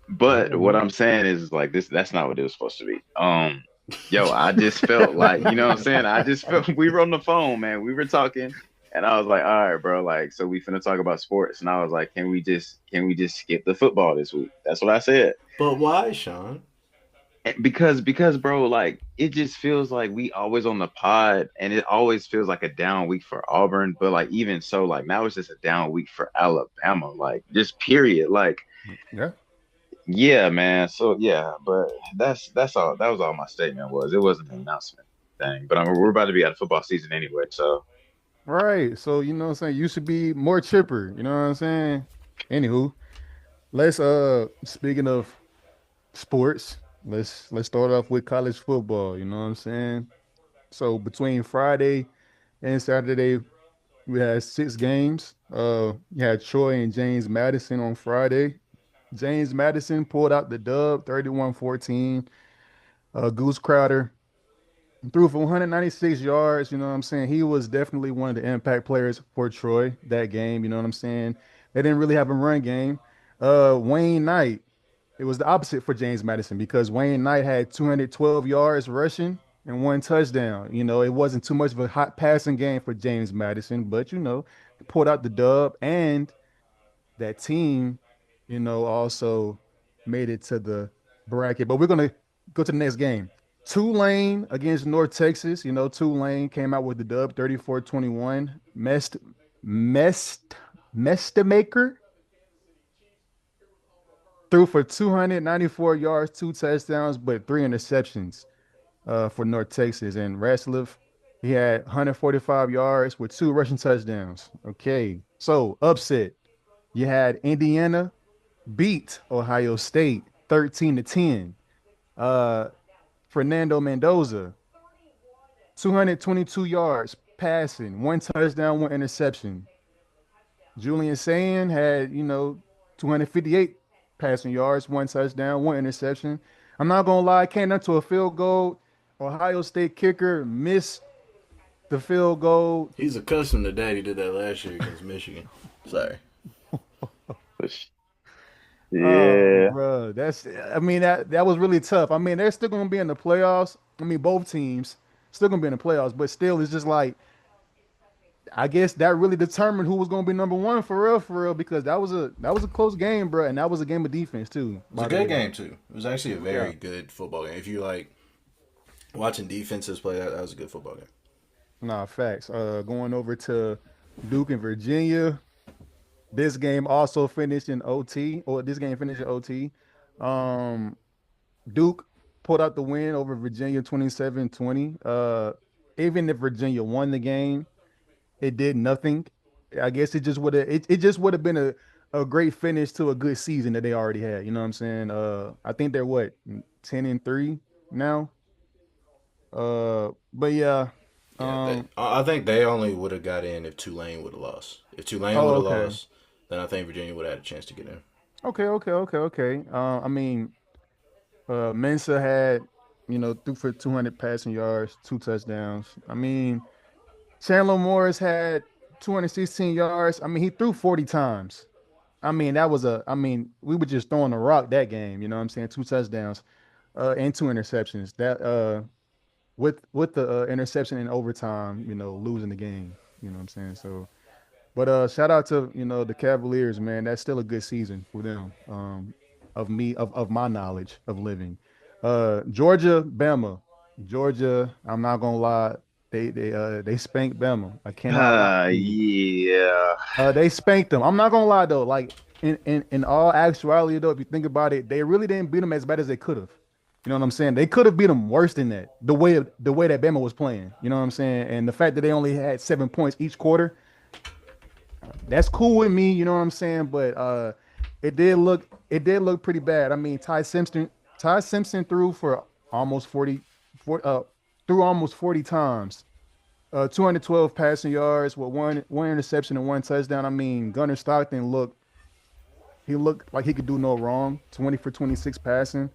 Go But ahead, what man. I'm saying is, like, that's not what it was supposed to be. Yo, I just felt like, you know what I'm saying? I just felt we were on the phone, man. We were talking, and I was like, all right, bro, like, so we finna talk about sports, and I was like, can we just skip the football this week? That's what I said. But why, Sean? Because bro, like it just feels like we always on the pod and it always feels like a down week for Auburn, but like even so, like now it's just a down week for Alabama, like just period. Like, Yeah. yeah, man. So yeah, but that's all that was all my statement was. It wasn't an announcement thing. But we're about to be out of football season anyway, so Right. So you know what I'm saying? You should be more chipper. You know what I'm saying? Anywho, let's speaking of sports, let's start off with college football. You know what I'm saying? So between Friday and Saturday, we had 6 games. You had Troy and James Madison on Friday. James Madison pulled out the dub 31-14. Goose Crowder threw for 196 yards. You know what I'm saying? He was definitely one of the impact players for Troy that game. You know what I'm saying? They didn't really have a run game. Wayne Knight, it was the opposite for James Madison because Wayne Knight had 212 yards rushing and 1 touchdown. You know, it wasn't too much of a hot passing game for James Madison, but you know, pulled out the dub and that team, you know, also made it to the bracket. But we're gonna go to the next game. Tulane against North Texas. You know, Tulane came out with the dub 34-21. Mest Mestamaker threw for 294 yards, 2 touchdowns, but 3 interceptions for North Texas. And Rasliff, he had 145 yards with 2 rushing touchdowns. Okay. So upset. You had Indiana beat Ohio State 13-10. Uh, Fernando Mendoza, 222 yards passing, 1 touchdown, 1 interception. Julian Sayin had, you know, 258 passing yards, 1 touchdown, 1 interception. I'm not gonna lie, came down to a field goal. Ohio State kicker missed the field goal. He's accustomed to that. He did that last year against Michigan. Sorry. Oh, yeah. bro, I mean, that was really tough. I mean, they're still gonna be in the playoffs. I mean, both teams still gonna be in the playoffs, but still, it's just like I guess that really determined who was gonna be number one for real, because that was a close game, bro, and that was a game of defense too, It was a by the good way. game too. It was actually a Yeah, very good football game. If you like watching defenses play, that was a good football game. nah, facts. Going over to Duke and Virginia. This game also finished in OT, or this game finished in OT. Um, Duke pulled out the win over Virginia 27-20. Even if Virginia won the game, it did nothing. I guess it just would have been a great finish to a good season that they already had. You know what I'm saying? I think they're what 10-3 now. But yeah. Yeah, Um. I think they only would have got in if Tulane would have lost. If Tulane Oh, would have okay. lost, then I think Virginia would have had a chance to get in. Okay. Okay. Okay. Okay. I mean, Mensa had, you know, threw for 200 passing yards, 2 touchdowns. I mean, Chandler Morris had 216 yards. I mean, he threw 40 times. I mean, that was a, I mean, we were just throwing the rock that game, you know what I'm saying? Two touchdowns, and two interceptions. That, with the interception in overtime, losing the game, you know what I'm saying? So, but shout out to, the Cavaliers, man. That's still a good season for them. Of my knowledge of living. Georgia, Bama. Georgia, I'm not gonna lie, they spanked Bama. I cannot lie to you. Yeah. They spanked them. I'm not gonna lie though. Like in all actuality though, if you think about it, they really didn't beat them as bad as they could have. You know what I'm saying? They could have beat them worse than that. The way that Bama was playing. You know what I'm saying? And the fact that they only had 7 points each quarter, that's cool with me. You know what I'm saying? But it did look pretty bad. I mean, Ty Simpson almost 40, for, uh, threw almost 40 times. 212 passing yards with one interception and one touchdown. I mean, Gunnar Stockton looked like he could do no wrong. 20 for 26 passing,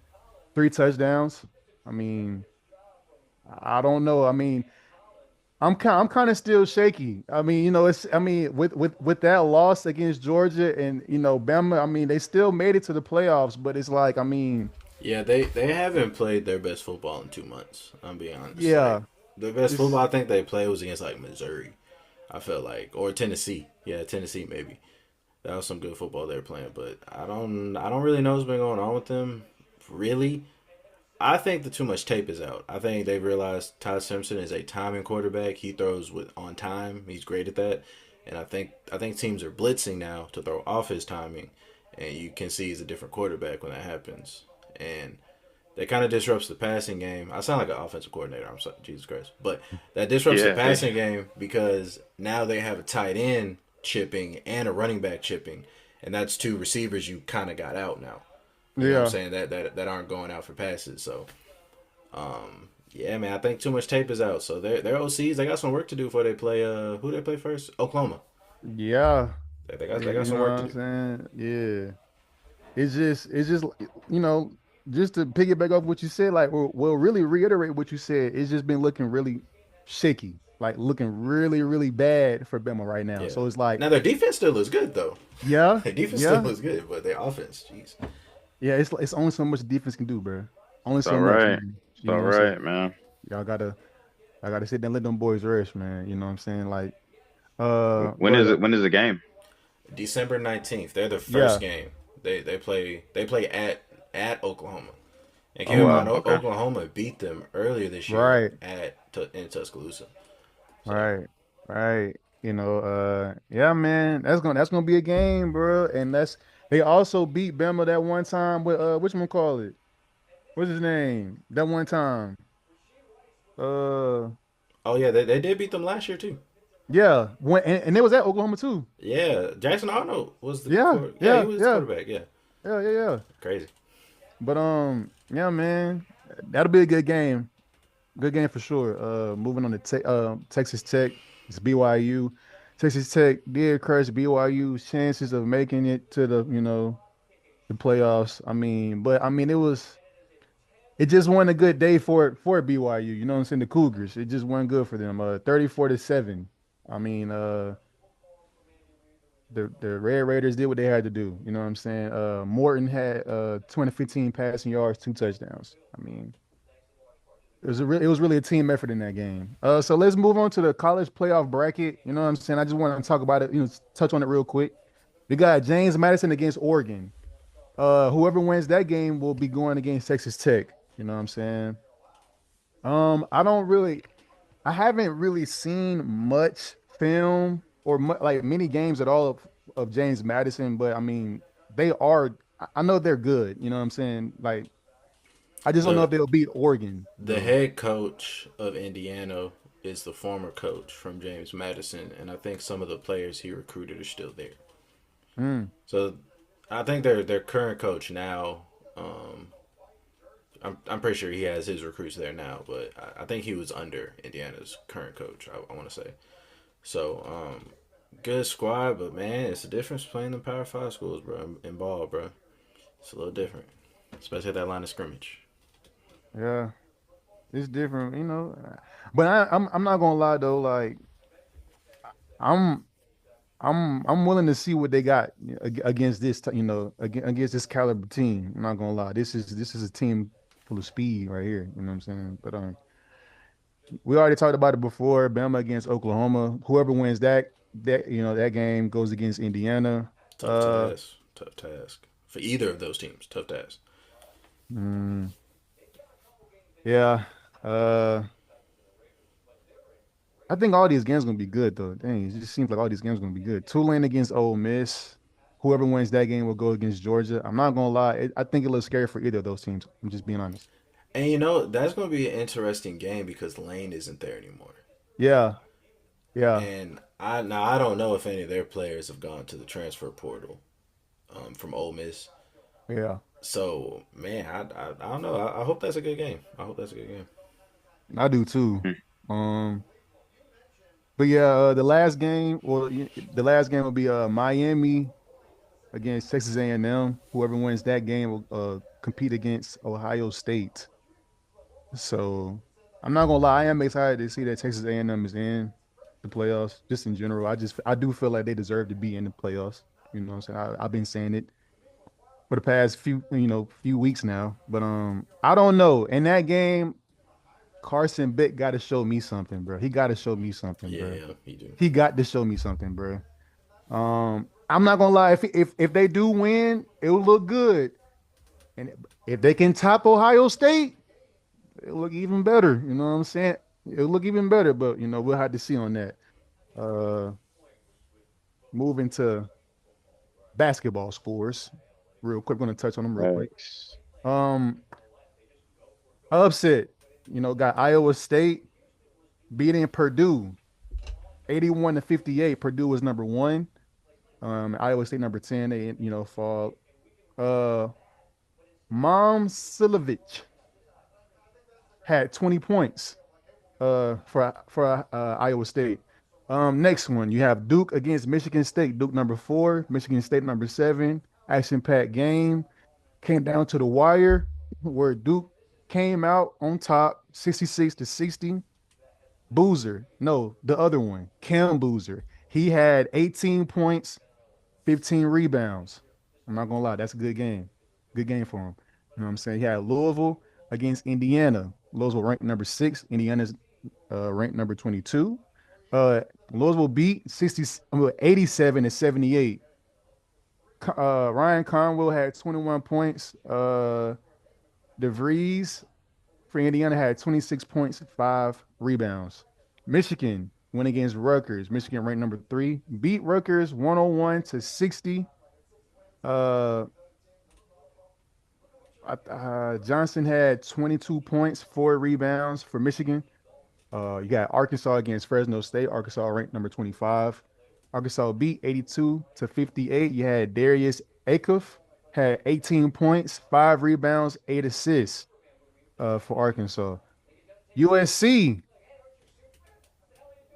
three touchdowns. I mean, I don't know. I mean, I'm kind of still shaky. I mean, with that loss against Georgia and Bama, I mean, they still made it to the playoffs, but it's like, I mean, Yeah, they haven't played their best football in 2 months. I'm being honest. Like yeah, the best it's football I think they played was against like Missouri. I felt like or Tennessee. Yeah, Tennessee maybe. That was some good football they were playing, but I don't really know what's been going on with them. Really, I think the too much tape is out. I think they realized Todd Simpson is a timing quarterback. He throws with on time. He's great at that. And I think teams are blitzing now to throw off his timing, and you can see he's a different quarterback when that happens. And that kind of disrupts the passing game. I sound like an offensive coordinator. I'm sorry, Jesus Christ, but that disrupts the Yeah. passing game because now they have a tight end chipping and a running back chipping, and that's two receivers you kind of got out now. You know what I'm yeah, saying? That aren't going out for passes. So, yeah, man, I think too much tape is out. So their OCs they got some work to do before they play. Who they play first? Oklahoma. yeah, They got you some know what work to I'm do. saying? Yeah. It's just you know just to piggyback off what you said, like, well, really reiterate what you said. It's just been looking really shaky, like looking really really bad for Bama right now. Yeah. So it's like, Now their defense still looks good though. yeah, Their defense still yeah, looks good, but their offense, jeez. yeah. It's only so much defense can do, bro. Only It's so all much, right. man. It's You all know what I'm right, saying? man. Y'all gotta I gotta sit there and let them boys rest, man. You know what I'm saying? Like, When is but it? When is the game? December 19th. They're the first yeah, game. They play at Oklahoma. And Oh keep in mm, wow. mind, Okay. Oklahoma beat them earlier this year right, in Tuscaloosa. So right, right. Yeah, man. That's gonna be a game, bro. And they also beat Bama that one time with call it? What's his name? That one time. Uh, oh yeah, they did beat them last year too. yeah. And it was at Oklahoma too. Yeah, Jackson Arnold was the Yeah, quarter. Yeah, he yeah, was the yeah, quarterback. Yeah, yeah, yeah, yeah. crazy. But yeah, man. That'll be a good game. Good game for sure. Moving on to Texas Tech. It's BYU. Texas Tech did crush BYU's chances of making it to the playoffs. I mean, but I mean it just wasn't a good day for BYU. You know what I'm saying? The Cougars. It just wasn't good for them. 34-7. I mean, the Red Raiders did what they had to do. You know what I'm saying? Morton had 215 passing yards, two touchdowns. I mean, it was really a team effort in that game. So let's move on to the college playoff bracket. You know what I'm saying? I just want to talk about it, touch on it real quick. We got James Madison against Oregon. Whoever wins that game will be going against Texas Tech. You know what I'm saying? I don't really, I haven't really seen much film or like many games at all of James Madison, but I mean, they are. I know they're good. You know what I'm saying? Like, I just don't know the if they'll beat Oregon The though. head coach of Indiana is the former coach from James Madison, and I think some of the players he recruited are still there. Mm, So I think their current coach now. I'm pretty sure he has his recruits there now, but I think he was under Indiana's current coach. I want to say so. Good squad, but man, it's a difference playing the Power Five schools, bro. In ball, bro, it's a little different, especially at that line of scrimmage. yeah, it's different. But I'm not gonna lie though. Like, I'm I'm willing to see what they got against this, against this caliber team. I'm not gonna lie. This is a team full of speed right here. You know what I'm saying? But we already talked about it before. Bama against Oklahoma. Whoever wins that game goes against Indiana. Tough Uh, task. Tough task for either of those teams. Tough task. mm, yeah. Uh, I think all these games gonna be good though. Dang, it just seems like all these games gonna be good. Tulane against Ole Miss. Whoever wins that game will go against Georgia. I'm not gonna lie. I think it looks scary for either of those teams. I'm just being honest. And that's going to be an interesting game because Lane isn't there anymore. Yeah, yeah, And I don't know if any of their players have gone to the transfer portal from Ole Miss. yeah. So man, I don't know. I hope that's a good game. I hope that's a good game. I do too. Hmm. Um, but yeah, the last game will be Miami against Texas A&M. Whoever wins that game will compete against Ohio State. So I'm not gonna lie, I am excited to see that Texas A&M is in the playoffs. Just in general, I do feel like they deserve to be in the playoffs. You know what I'm saying? I've been saying it for the past few weeks now. But I don't know. In that game, Carson Beck got to show me something, bro. He got to show me something, bro. Yeah, he do. He got to show me something, bro. I'm not gonna lie. If they do win, it will look good. And if they can top Ohio State, it'll look even better. You know what I'm saying? It'll look even better. But we'll have to see on that. Uh, moving to basketball scores, real quick. We're gonna touch on them real quick. Thanks. Um, upset. Got Iowa State beating Purdue, 81-58. Purdue was number one. Iowa State number 10. They fall. Uh, Mom Silovich had 20 points for Iowa State. Next one, you have Duke against Michigan State. Duke number 4, Michigan State number 7. Action-packed game. Came down to the wire where Duke came out on top 66-60. Boozer, no, the other one, Cam Boozer. He had 18 points, 15 rebounds. I'm not gonna lie, that's a good game. Good game for him. You know what I'm saying? He had Louisville against Indiana. Louisville ranked number 6. Indiana's ranked number 22. Uh, Louisville beat 87-78. Ryan Conwell had 21 points. DeVries for Indiana had 26 points, 5 rebounds. Michigan went against Rutgers. Michigan ranked number 3. Beat Rutgers 101-60. Uh, Johnson had 22 points, 4 rebounds for Michigan. You got Arkansas against Fresno State. Arkansas ranked number 25. Arkansas beat 82-58. You had Darius Acuff had 18 points, 5 rebounds, 8 assists for Arkansas. USC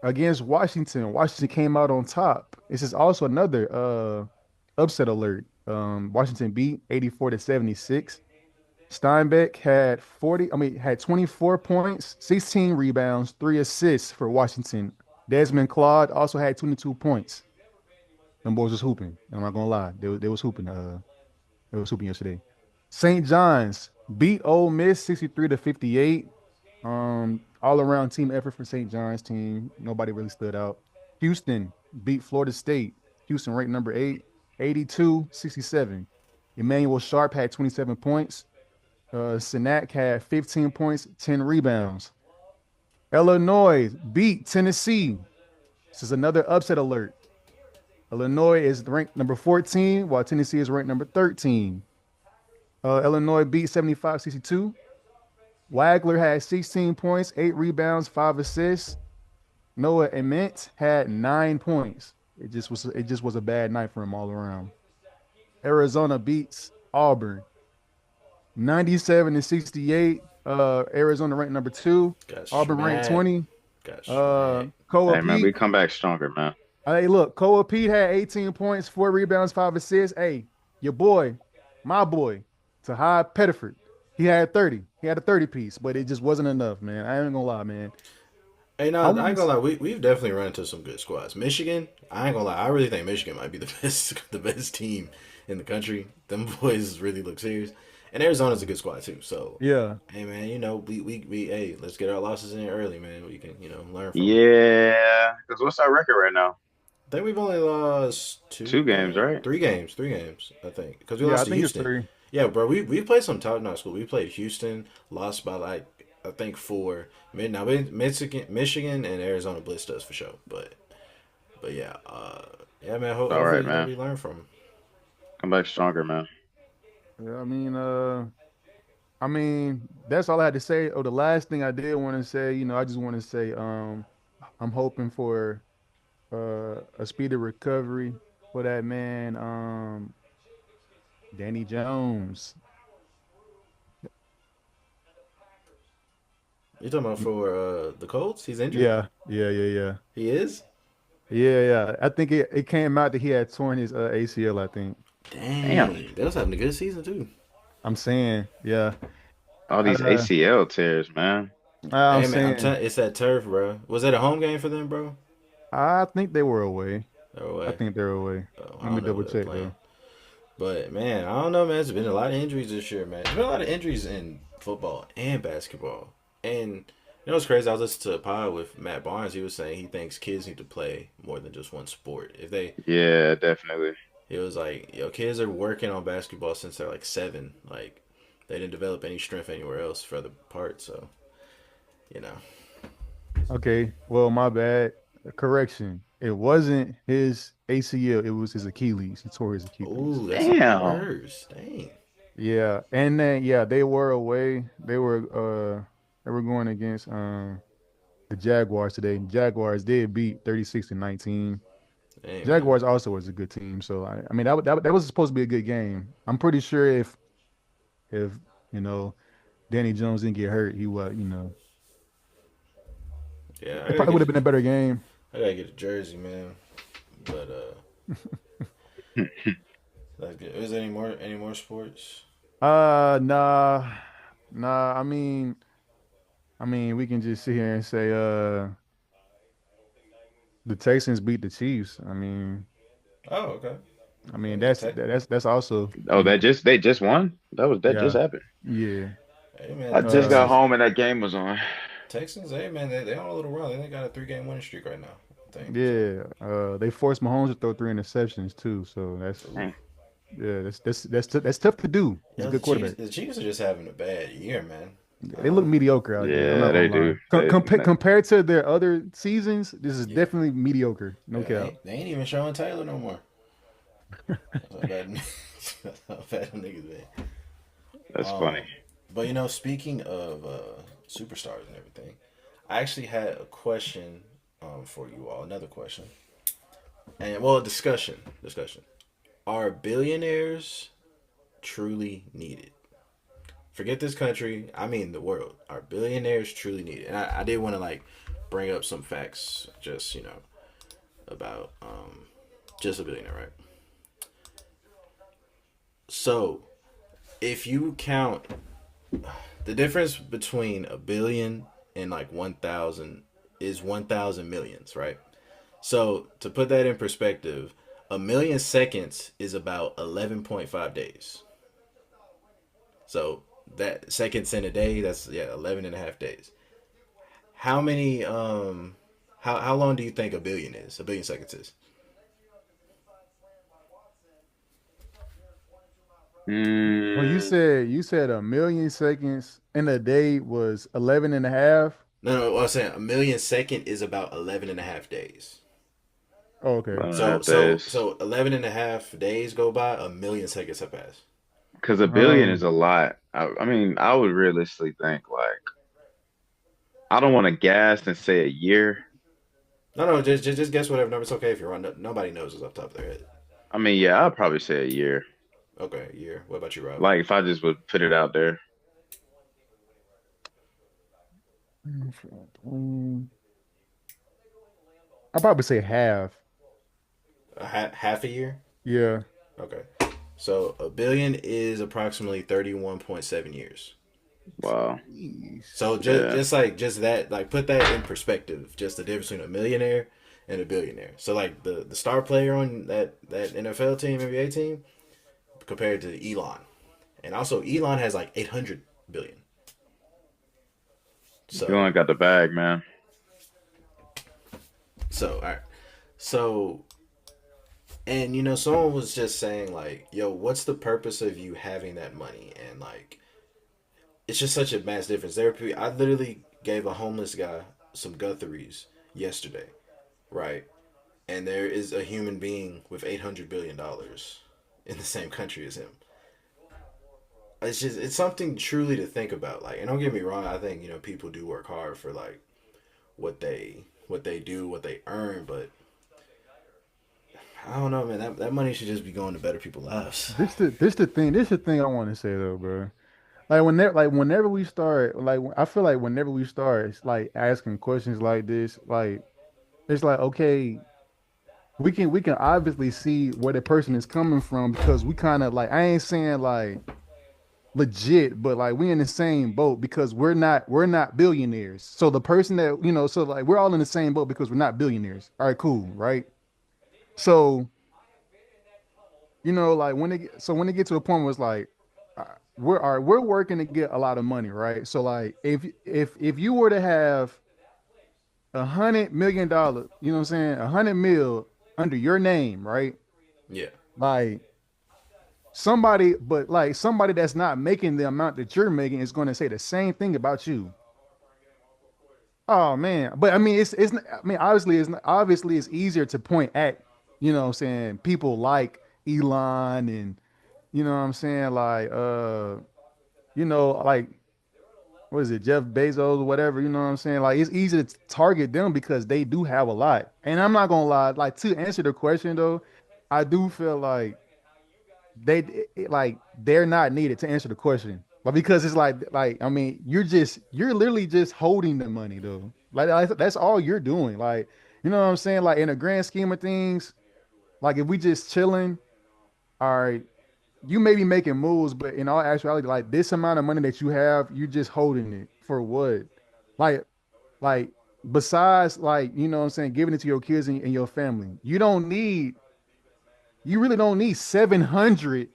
against Washington. Washington came out on top. This is also another upset alert. Washington beat 84-76. Steinbeck had 24 points, 16 rebounds, 3 assists for Washington. Desmond Claude also had 22 points. Them boys was hooping. I'm not gonna lie. They was hooping. They was hooping yesterday. St. John's beat Ole Miss 63-58. All around team effort for St. John's team. Nobody really stood out. Houston beat Florida State. Houston ranked number 8, 82-67. Emmanuel Sharp had 27 points. Sinak had 15 points, 10 rebounds. Illinois beat Tennessee. This is another upset alert. Illinois is ranked number 14, while Tennessee is ranked number 13. Illinois beat 75-62. Wagler had 16 points, 8 rebounds, 5 assists. Noah Ament had 9 points. It just was a bad night for him all around. Arizona beats Auburn 97-68. Arizona ranked number 2. Got Auburn ranked smacked. 20. Got Uh, smacked. Koa Hey man, we Pete. come back stronger, man. Hey, look, Koa Pete had 18 points, 4 rebounds, 5 assists. Hey, your boy, my boy, Tahad Pettiford, he had 30. He had a 30 piece, but it just wasn't enough, man. I ain't gonna lie, man. Hey, no, I I ain't want gonna to. lie. We've definitely run into some good squads. Michigan, I ain't gonna lie. I really think Michigan might be the best the best team in the country. Them boys really look serious, and Arizona's a good squad too. So, Yeah, hey man, we hey, let's get our losses in early, man. We can learn from them. Yeah, because what's our record right now? I think we've only lost Two games, right? three games. I think because we yeah. lost I to think it's Houston. 3. Yeah, bro, we played some top notch school. We played Houston, lost by like I think four. Now Michigan and Arizona blitzed us for sure, but yeah, yeah, man. All right, Hopefully man. we learn from 'em. Come back stronger, man. Yeah, I mean, that's all I had to say. Oh, the last thing I did want to say, I just want to say, I'm hoping for a speedy recovery for that man, Danny Jones. You talking about for the Colts? He's injured. Yeah, yeah, yeah, yeah, He is. yeah, yeah. I think it came out that he had torn his ACL. I think. Damn, Dang, they was having a good season too. I'm saying, yeah. all these Uh, ACL tears, man. I'm Hey man, saying, it's that turf, bro. Was it a home game for them, bro? I think they were away. No I way. think they're away. Oh, I Let me don't know double who they're check playing. though. But man, I don't know, man. There's been a lot of injuries this year, man. There's been a lot of injuries in football and basketball. And what's crazy? I was listening to a pod with Matt Barnes. He was saying he thinks kids need to play more than just one sport. If they, Yeah, definitely. He was like, kids are working on basketball since they're like 7. Like they didn't develop any strength anywhere else for other parts. So you know, Okay, well, my bad. Correction. It wasn't his ACL, it was his Achilles. He tore his Achilles. ooh, that's even Damn. worse. Dang. Yeah, and then yeah, they were away. They were going against the Jaguars today. Jaguars did beat 36-19. Hey man. Jaguars also was a good team, so I mean that was supposed to be a good game. I'm pretty sure if you know Danny Jones didn't get hurt, he would, Yeah, it probably would have been a better game. I gotta get a jersey, man. But that's good. Is there any more sports? Nah, nah. We can just sit here and say, the Texans beat the Chiefs. Oh, okay. That's also, Oh, they just won. That just yeah, happened. yeah. Hey man, I the just got Uh, home and that game was on. Texans. Hey man, they on a little run. They got a 3 game winning streak right now. I think so. yeah. They forced Mahomes to throw 3 interceptions too. So Ooh. Dang. yeah, that's tough to do. He's a Yeah, good quarterback. The Chiefs are just having a bad year, man. They look mediocre out here. I'm Yeah, not they gonna do. lie. Compared to their other seasons, this is Yeah, definitely mediocre. No yeah, cap. they ain't even showing Taylor no more. That's how bad, that's how bad them niggas been. That's funny. But speaking of superstars and everything, I actually had a question for you all. Another question, and well, discussion. Are billionaires truly needed? Forget this country. I mean the world. Are billionaires truly needed? And I did want to like bring up some facts, just about just a billionaire, right? So if you count the difference between a billion and like 1,000 is 1,000 millions, right? So to put that in perspective, a million seconds is about 11.5 days. So that seconds in a day, that's 11 and a half days. How many how long do you think a billion is? A billion seconds is? Well, Mm, you said a million seconds in a day was 11 and a half. No, what I'm saying, a million second is about 11 and a half days. Oh, okay. 11.5 days. So 11 and a half days go by, a million seconds have passed. Because a billion is Um, a lot. I mean, I would realistically think like I don't want to gas and say a year. No, just guess whatever number. It's okay if you're wrong. Nobody knows is off the top of their head. I mean, yeah, I'd probably say a year. Okay, year. What about you, Rob? Like if I just would put it out there. I'd probably say half. Half a year. Yeah. Okay. So a billion is approximately 31.7 years. Wow. Jeez. So Yeah. just that, like, put that in perspective. Just the difference between a millionaire and a billionaire. So like the star player on that NFL team, NBA team, compared to Elon, and also Elon has like 800 billion. You So only got the bag, man. all right. So, and someone was just saying like, yo, what's the purpose of you having that money? And like, it's just such a mass difference. I literally gave a homeless guy some Guthries yesterday, right? And there is a human being with $800 billion in the same country as him. It's something truly to think about. Like, and don't get me wrong, I think people do work hard for like what they do, what they earn, but I don't know, man. That money should just be going to better people's lives. This the thing I want to say though, bro. Whenever we start, like I feel like whenever we start like asking questions like this, like it's like okay, we can obviously see where the person is coming from because we kind of like I ain't saying like legit, but like we in the same boat because we're not billionaires. So the person that so like we're all in the same boat because we're not billionaires. All right, cool, right? So like when it get to a point where it's like we're working to get a lot of money, right? So like if you were to have $100 million, you know what I'm saying, 100 mil under your name, right? Yeah, Like somebody that's not making the amount that you're making is going to say the same thing about you. Oh man, but I mean I mean obviously it's easier to point at what I'm saying people like Elon and what I'm saying like what is it, Jeff Bezos or whatever, you know what I'm saying? Like it's easy to target them because they do have a lot. And I'm not gonna lie, like to answer the question though, I do feel like like they're not needed to answer the question. But because it's like I mean, you're literally just holding the money though. Like that's all you're doing. Like, you know what I'm saying? Like in the grand scheme of things, like if we just chilling, all right, you may be making moves, but in all actuality, like this amount of money that you have, you're just holding it for what? Like, like besides like, you know what I'm saying, giving it to your kids and your family. You really don't need $700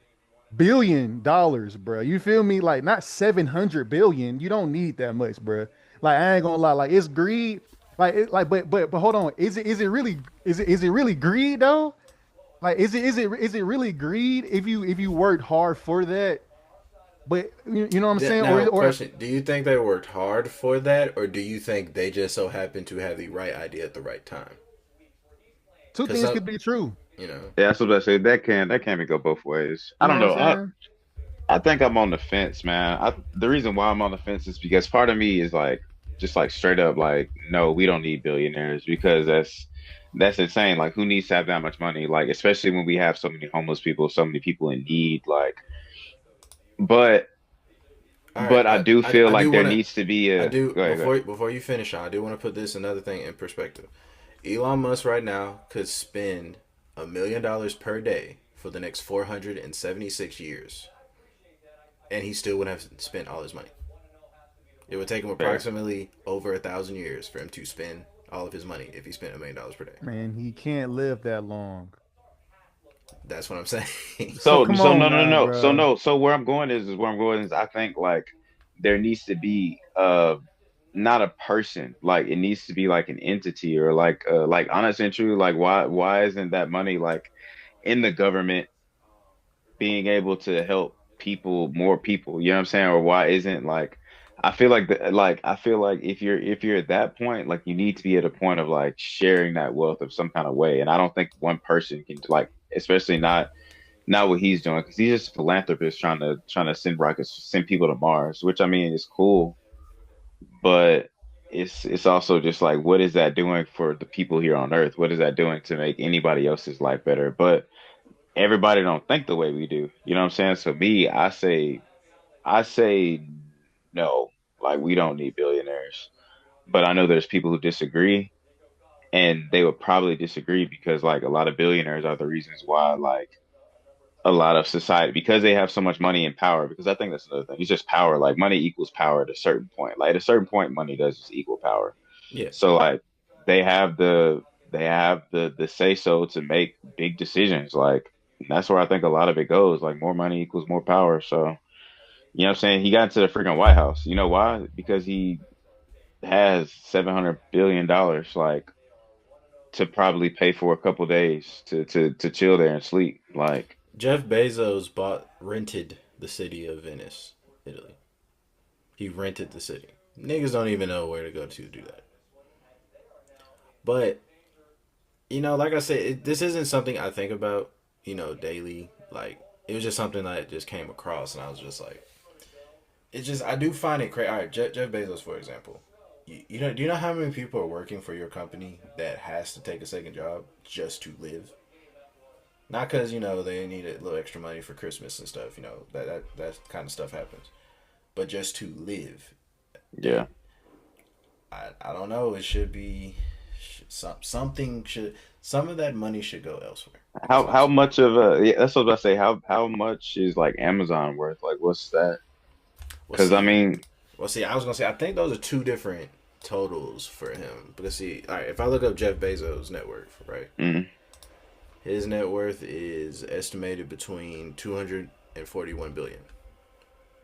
billion, bro. You feel me? Like not 700 billion. You don't need that much, bro. Like I ain't gonna lie. Like it's greed. But hold on. Is it really greed though? Like is it really greed if you worked hard for that? But you know what I'm saying? now, Or question: do you think they worked hard for that, or do you think they just so happened to have the right idea at the right time? two Because things could be true. you know, Yeah, that's what I said. That can be go both ways. I You know don't what I'm know. saying? I think I'm on the fence, man. The reason why I'm on the fence is because part of me is like just like straight up like no, we don't need billionaires because that's insane. Like who needs to have that much money? Like especially when we have so many homeless people, so many people in need. Like, but all right, but I do feel I do like there want to. needs to be I a do go ahead, go ahead. before you finish on. I do want to put this another thing in perspective. Elon Musk right now could spend $1 million per day for the next 476 years, and he still wouldn't have spent all his money. It would take him Fair. approximately over 1,000 years for him to spend all of his money if he spent $1 million per day. Man, he can't live that long. That's what I'm saying. So So come so on no no now, no so bro. no so where I'm going is where I'm going is I think like there needs to be not a person, like it needs to be like an entity or like honest and true, like why isn't that money like in the government being able to help more people, you know what I'm saying? Or why isn't like I feel like if you're at that point, like you need to be at a point of like sharing that wealth of some kind of way. And I don't think one person can like, especially not what he's doing, because he's just a philanthropist trying to send rockets, send people to Mars, which I mean is cool, but it's also just like what is that doing for the people here on Earth? What is that doing to make anybody else's life better? But everybody don't think the way we do. You know what I'm saying? So me, I say no, like we don't need billionaires. But I know there's people who disagree, and they would probably disagree because like a lot of billionaires are the reasons why like a lot of society because they have so much money and power. Because I think that's another thing. It's just power. Like money equals power at a certain point. Like at a certain point, money does just equal power. Yeah, So like they have the say so to make big decisions. Like that's where I think a lot of it goes. Like more money equals more power. So you know what I'm saying? He got into the freaking White House. You know why? Because he has $700 billion like to probably pay for a couple days to chill there and sleep. Like Jeff Bezos rented the city of Venice, Italy. He rented the city. Niggas don't even know where to go to do that. But like I said, this isn't something I think about, daily. Like it was just something that just came across, and I was just like, it's just I do find it crazy. All right, Jeff Bezos, for example. Do you know how many people are working for your company that has to take a second job just to live? Not because they need a little extra money for Christmas and stuff. That kind of stuff happens, but just to live. yeah. I don't know. It should be something should some of that money should go elsewhere. That's what I'm How saying. much of a yeah, that's what I was about to say. How much is like Amazon worth? Like what's that? Well, Because I see, mean, I was gonna say I think those are two different totals for him. Because see, all right, if I look up Jeff Bezos' net worth, right, mm, his net worth is estimated between 241 billion.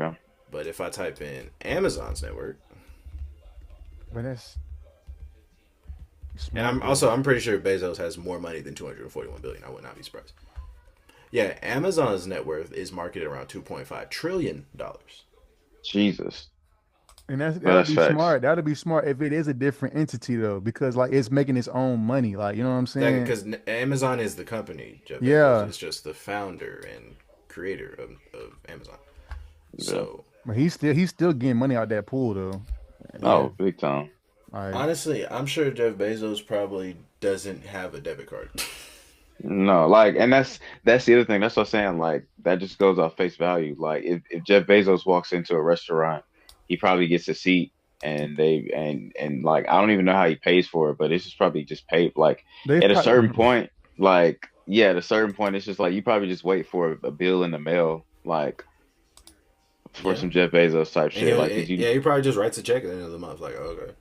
yeah, But if I type in Amazon's net worth, But that's and smart I'm though. also I'm pretty sure Bezos has more money than 241 billion. I would not be surprised. Yeah, Amazon's net worth is marketed around 2.5 trillion dollars. Jesus. And But that'd that's be facts. smart. That'd be smart if it is a different entity though, because like it's making its own money. Like you know what I'm saying? Because Amazon is the company. Jeff Bezos Yeah. is just the founder and creator of Amazon. Yeah. So But he's still getting money out that pool though. yeah, Oh, big time. Like honestly, I'm sure Jeff Bezos probably doesn't have a debit card. No, like, and that's the other thing. That's what I'm saying. Like, that just goes off face value. Like, if Jeff Bezos walks into a restaurant, he probably gets a seat, and like, I don't even know how he pays for it, but it's just probably just paid. Like, they at a certain probably point, like, yeah, at a certain point, it's just like you probably just wait for a bill in the mail, like for Yeah, some Jeff Bezos type and shit. Like, cause you he probably just writes a check at the end of the month. Like, oh, okay.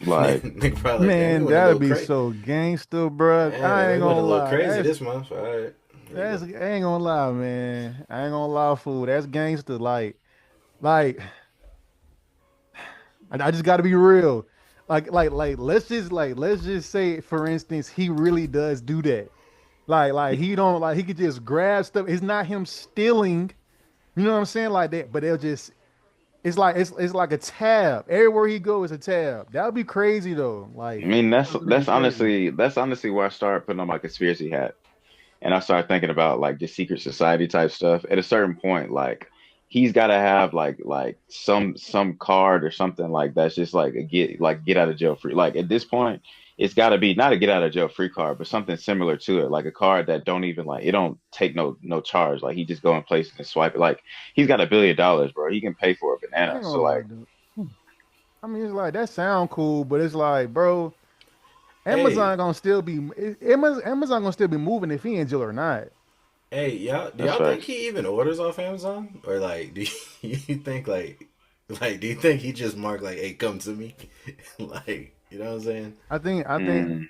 like, Nigga probably like, damn, we man, went a that'd little be crazy. so gangster, bruh. Man, I we ain't went a gonna little lie. crazy That's this month. All right, there you that's go. I ain't gonna lie, man. I ain't gonna lie, fool. That's gangster. Like I just gotta be real. Let's just say, for instance, he really does do that. Like he don't like he could just grab stuff. It's not him stealing, you know what I'm saying? Like that, but they'll just it's like a tab. Everywhere he goes, a tab. That would be crazy though. I Like mean, that would really be crazy. that's honestly where I started putting on my conspiracy hat. And I started thinking about like just secret society type stuff. At a certain point, like he's got to have like some card or something like that's just like a get out of jail free. Like at this point, it's got to be not a get out of jail free card, but something similar to it, like a card that don't even like it don't take no charge. Like he just go in places and swipe it. Like he's got $1 billion, bro. He can pay for a I banana. ain't So gonna lie, like, dude. I mean, it's like that sound cool, but it's like, bro, Hey, Amazon gonna still be moving if he in jail or not. hey, y'all, do that's y'all think facts. he even orders off Amazon, or like, do you think do you think he just marked like, "Hey, come to me," like, you know what I'm saying? I think I think Mm.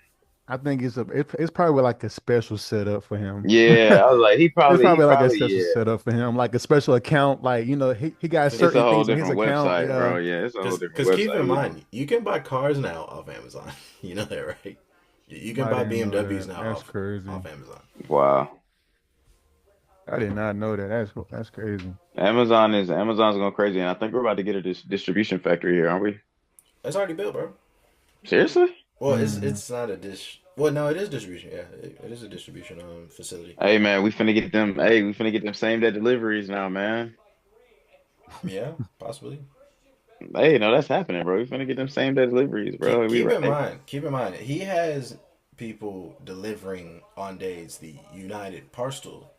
I think it's probably like a special setup for him. Yeah, I was like, It's he probably like a probably, special yeah. setup for him, like a special account. Like he got Cause, It's a certain whole things on his different account. website, Yeah, bro. Yeah, it's a whole different keep in website. Yeah. mind, you can buy cars now off Amazon. You know that, right? You can I buy didn't know BMWs that. now That's off crazy. Amazon. Wow. I did not know that. That's crazy. Amazon's going crazy, and I think we're about to get a distribution factory here, aren't we? It's already built, bro. Seriously? Well, Hmm. it's not a dish. Well, no, it is distribution. Yeah, it is a distribution facility. Hey man, we finna get them. Hey, we finna get them same day deliveries now, man. Yeah, possibly. Hey, no, that's happening, bro. We finna get them same day deliveries, bro. We right. Keep in mind, he has people delivering on days the United Parcel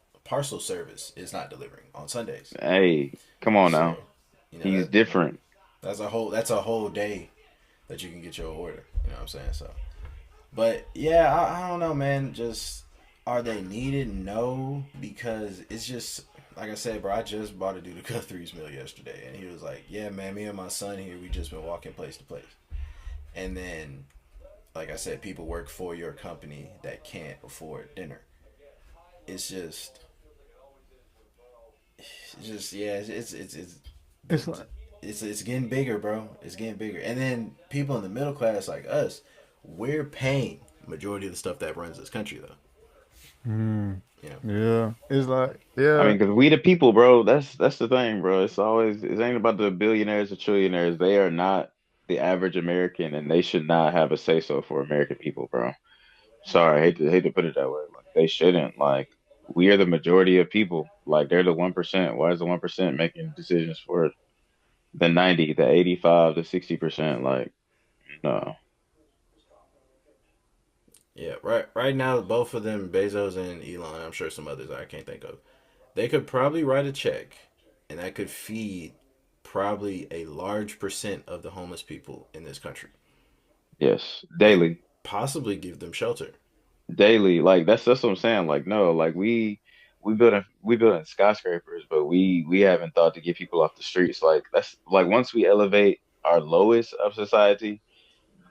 Service is not delivering on Sundays. Hey, come on now. So, He's that different. that's a whole day that you can get your order. You know what I'm saying? So, but yeah, I don't know, man. Just Are they needed? No, because it's just like I said, bro. I just bought a dude a Guthrie's meal yesterday, and he was like, "Yeah, man, me and my son here, we just been walking place to place." And then, like I said, people work for your company that can't afford dinner. It's just yeah, it's the It's like it's getting bigger, bro. It's getting bigger, and then people in the middle class like us, we're paying majority of the stuff that runs this country, though. mm, You know, yeah. It's like I yeah. mean, because we the people, bro. That's the thing, bro. It's always it ain't about the billionaires or trillionaires. They are not the average American, and they should not have a say so for American people, bro. Sorry, I hate to put it that way. Like they shouldn't. Like we are the majority of people. Like they're the 1%. Why is the 1% making decisions for the 90, the 85, the 60%? Like no. yeah. Right now, both of them, Bezos and Elon, I'm sure some others I can't think of, they could probably write a check, and that could feed probably a large percent of the homeless people in this country, Yes, and daily. possibly give them shelter. Daily. Like that's what I'm saying. Like no, like we building skyscrapers, but we haven't thought to get people off the streets. Like that's like once we elevate our lowest of society,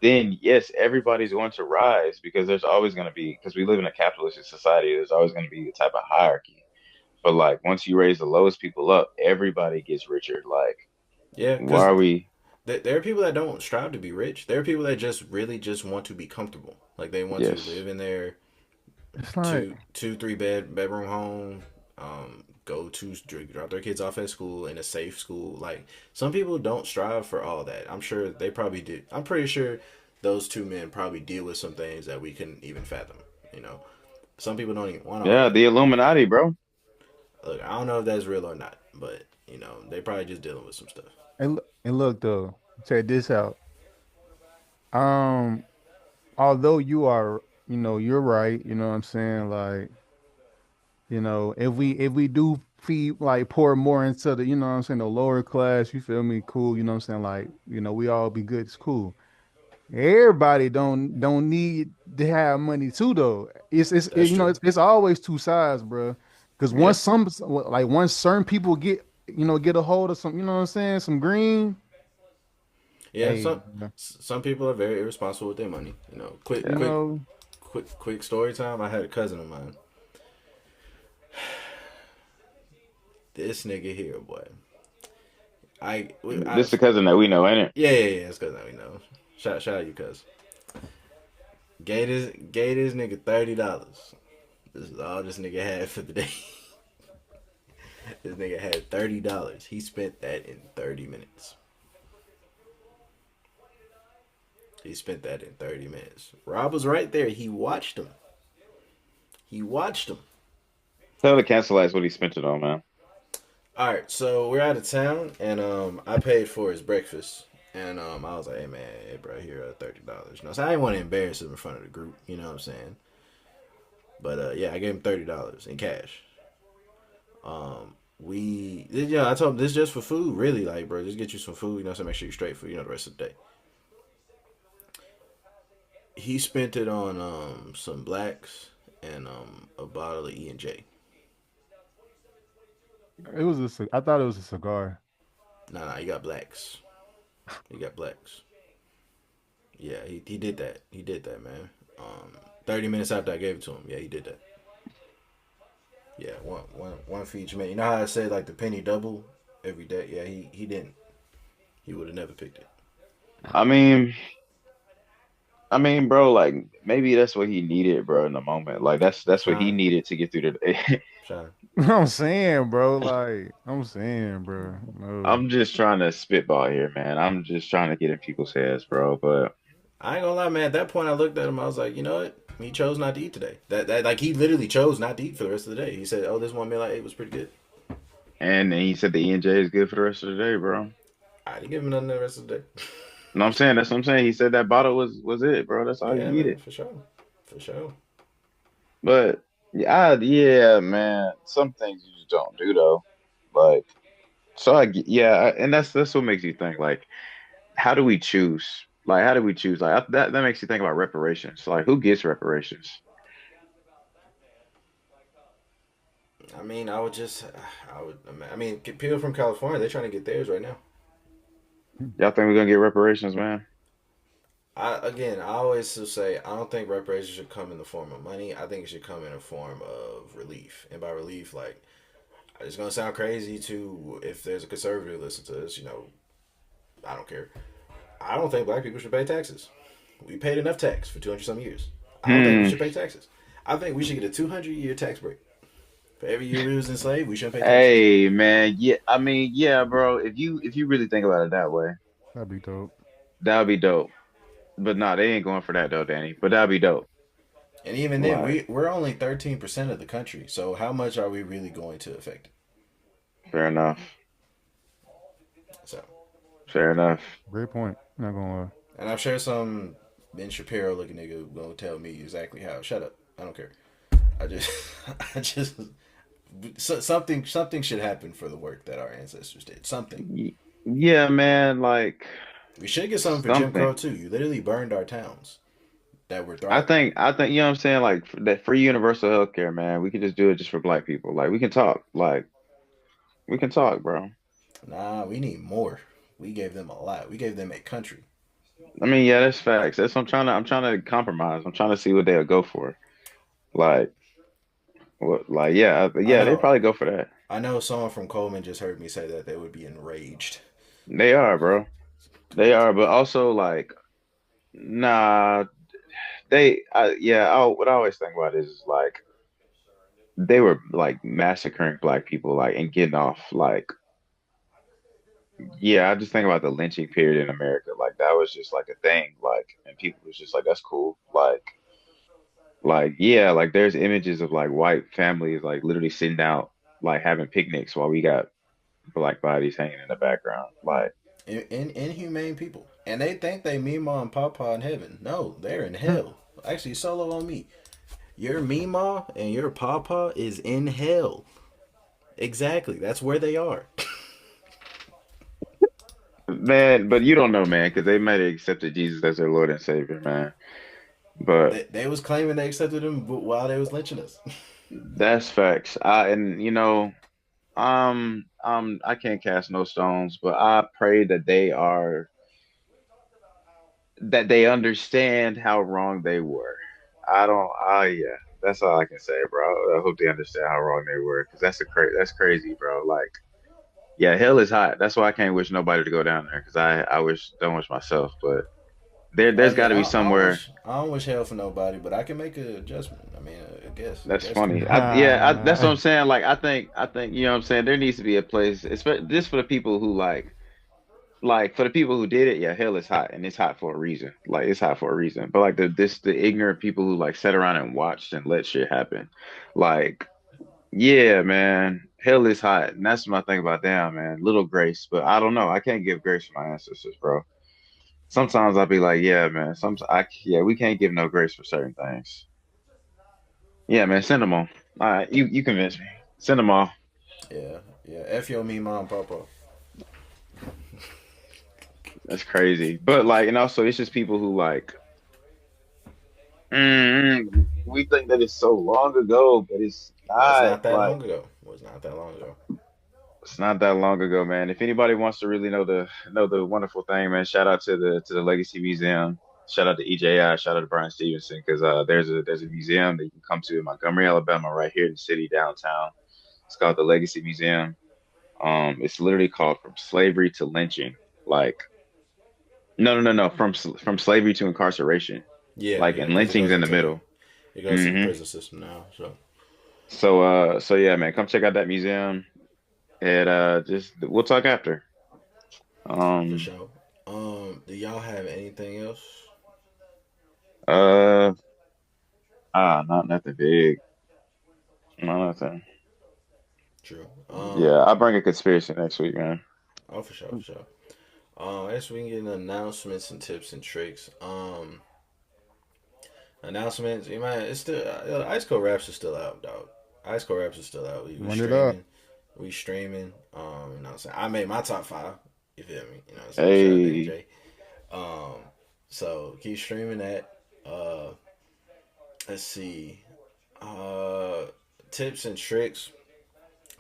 then yes, everybody's going to rise because there's always going to be because we live in a capitalistic society. There's always going to be a type of hierarchy. But like once you raise the lowest people up, everybody gets richer. Like Yeah, why because are we? there are people that don't strive to be rich. There are people that just really just want to be comfortable. Like they want to Yes, live in their It's like two, three bedroom home. Go to drop their kids off at school in a safe school. Like some people don't strive for all that. I'm sure they probably did. I'm pretty sure those two men probably deal with some things that we couldn't even fathom. You know, some people don't even want all yeah, that. the Illuminati, bro. Look, I don't know if that's real or not, but you know, they probably just dealing with some stuff. and look though, check this out. Um, although you are, you're right, you know what I'm saying? Like, if we do feed like pour more into the, you know what I'm saying, the lower class, you feel me? Cool, you know what I'm saying? Like, we all be good, it's cool. Everybody don't need to have money too though. That's true. It's always two sides, bro. Because Yeah. once certain people get a hold of some, you know what I'm saying, some green, Yeah, hey, some people are very irresponsible with their money. You know, you Yeah. know, quick story time. I had a cousin of mine. This nigga here, boy. I This is the cousin that we know, ain't it? yeah. That's cousin we know. Shout out you, cuz. Gave this nigga $30. This is all this nigga had for the day. This nigga had $30. He spent that in 30 minutes. He spent that in 30 minutes. Rob was right there. He watched him. He watched him. Tell the cancelites what he spent it on, man. All right, so we're out of town, and I paid for his breakfast, and I was like, "Hey man, hey bro, here $30." You know, so I didn't want to embarrass him in front of the group. You know what I'm saying? But yeah, I gave him $30 in cash. I told him this is just for food, really, like bro, just get you some food. You know, so make sure you're straight for the rest of the day. He spent it on some blacks and a bottle of E&J. I thought it was a cigar. Nah, he got blacks. He got blacks. Yeah, he did that. He did that, man. 30 minutes after I gave it to him, yeah, he did that. Yeah, one for each man. You know how I said like the penny double every day? Yeah, he didn't. He would have never picked it. I mean, bro, like maybe that's what he needed, bro, in the moment. Like that's what he Shine, needed to get through the day. shine. I'm saying, bro, like I'm saying, bro. No. I'm just trying to spitball here, man. I'm just trying to get in people's heads, bro. But I ain't gonna lie, man. At that point, I looked at him. I was like, you know what? He chose not to eat today. That like he literally chose not to eat for the rest of the day. He said, "Oh, this one meal I ate was pretty good." and he said the E&J is good for the rest of the day, bro. I didn't give him nothing the rest of the day. No, I'm saying that's what I'm saying. He said that bottle was it, bro. That's all he Yeah, man, needed. for sure, for sure. But yeah, man. Some things you just don't do though. Like so, and that's what makes you think. Like, how do we choose? Like, how do we choose? Like that makes you think about reparations. Like, who gets reparations? I mean, I would just, I would, I mean, people from California, they're trying to get theirs right now. Y'all think we're gonna get reparations, man? I always say I don't think reparations should come in the form of money. I think it should come in a form of relief, and by relief, like it's gonna sound crazy to if there's a conservative listen to this. I don't care. I don't think black people should pay taxes. We paid enough tax for 200 some years. I don't think we Hmm. should pay taxes. I think we should get a 200-year tax break. For every year we was enslaved, we shouldn't pay taxes. Hey, man. Yeah, I mean, yeah, bro. If you really think about it that way, That'd be dope. that would be dope. But nah, they ain't going for that though, Danny. But that'd be dope. And even then, Like, we're only 13% of the country. So how much are we really going to affect it? fair enough. So, Fair enough. Great point. Not gonna lie. and I'm sure some Ben Shapiro looking nigga gonna tell me exactly how. Shut up. I don't care. I just, I just, something should happen for the work that our ancestors did. Something. Yeah, man. Like We should get something for Jim something. Crow too. You literally burned our towns that were I thriving. think. I think. You know what I'm saying? Like that free universal healthcare, man. We could just do it just for black people. Like we can talk. Like we can talk, bro. Nah, we need more. We gave them a lot. We gave them a country. I mean, yeah, that's facts. That's what I'm trying to. I'm trying to compromise. I'm trying to see what they'll go for. Like what? Like yeah, I yeah. They know. probably go for that. I know someone from Coleman just heard me say that they would be enraged. They are, bro. They are, but also like, nah. Yeah. What I always think about is like they were like massacring black people, like and getting off. Like, yeah, I just think about the lynching period in America. Like that was just like a thing. Like, and people was just like, that's cool. Like yeah, like there's images of like white families like literally sitting out, like having picnics while we got black bodies hanging in the background. Like, Inhumane people. And they think they Mima and Papa in heaven. No, they're in hell. Actually, solo on me. Your Mima and your Papa is in hell. Exactly. That's where they are. man, but you don't know, man, because they might have accepted Jesus as their Lord and Savior, man. But They was claiming they accepted him while they was lynching us. that's facts. And I can't cast no stones, but I pray that they understand how wrong they were. I don't. Yeah, that's all I can say, bro. I hope they understand how wrong they were, because that's crazy, bro. Like, yeah, hell is hot. That's why I can't wish nobody to go down there, because I wish don't wish myself, but I there's got mean, to be somewhere. I don't wish hell for nobody, but I can make an adjustment. I mean, I That's guess can. funny. That's what I'm saying. Like, I think, you know what I'm saying. There needs to be a place, especially this for the people who like for the people who did it, yeah, hell is hot and it's hot for a reason. Like it's hot for a reason. But like the ignorant people who like sat around and watched and let shit happen. Like, yeah, man, hell is hot. And that's my thing about damn, man. Little grace. But I don't know. I can't give grace to my ancestors, bro. Sometimes I'll be like, yeah, man. Yeah, we can't give no grace for certain things. Yeah, man, send them all. All right, you convinced me. Send them all. Yeah, yeah. F your me, mom, papa. That's crazy. But like, and also it's just people who like we think that it's so long ago, but it's Was not not that like long ago. Was not that long ago. it's not that long ago, man. If anybody wants to really know the wonderful thing, man, shout out to the Legacy Museum. Shout out to EJI. Shout out to Brian Stevenson because there's a museum that you can come to in Montgomery, Alabama, right here in the city downtown. It's called the Legacy Museum. It's literally called From Slavery to Lynching. Like, no, from slavery to incarceration. Yeah, Like, yeah, and because lynching's in the middle. it goes to the Hmm. prison system now. So So yeah, man, come check out that museum. And just we'll talk after. for Um, sure. Do y'all have anything else? uh, not nothing big. Not nothing. True. Yeah, I'll bring a conspiracy next week, man. Oh, for sure, for sure. I guess we can get into announcements and tips and tricks. Announcements. You might. It's still Ice Cold Raps is still out, dog. Ice Cold Raps is still out. We Run it up. streaming. We streaming. You know what I'm saying? I made my top five. You feel me? You know what I'm saying? Shout out to Hey, AJ. Um, so keep streaming that. Let's see. Uh, Tips and tricks.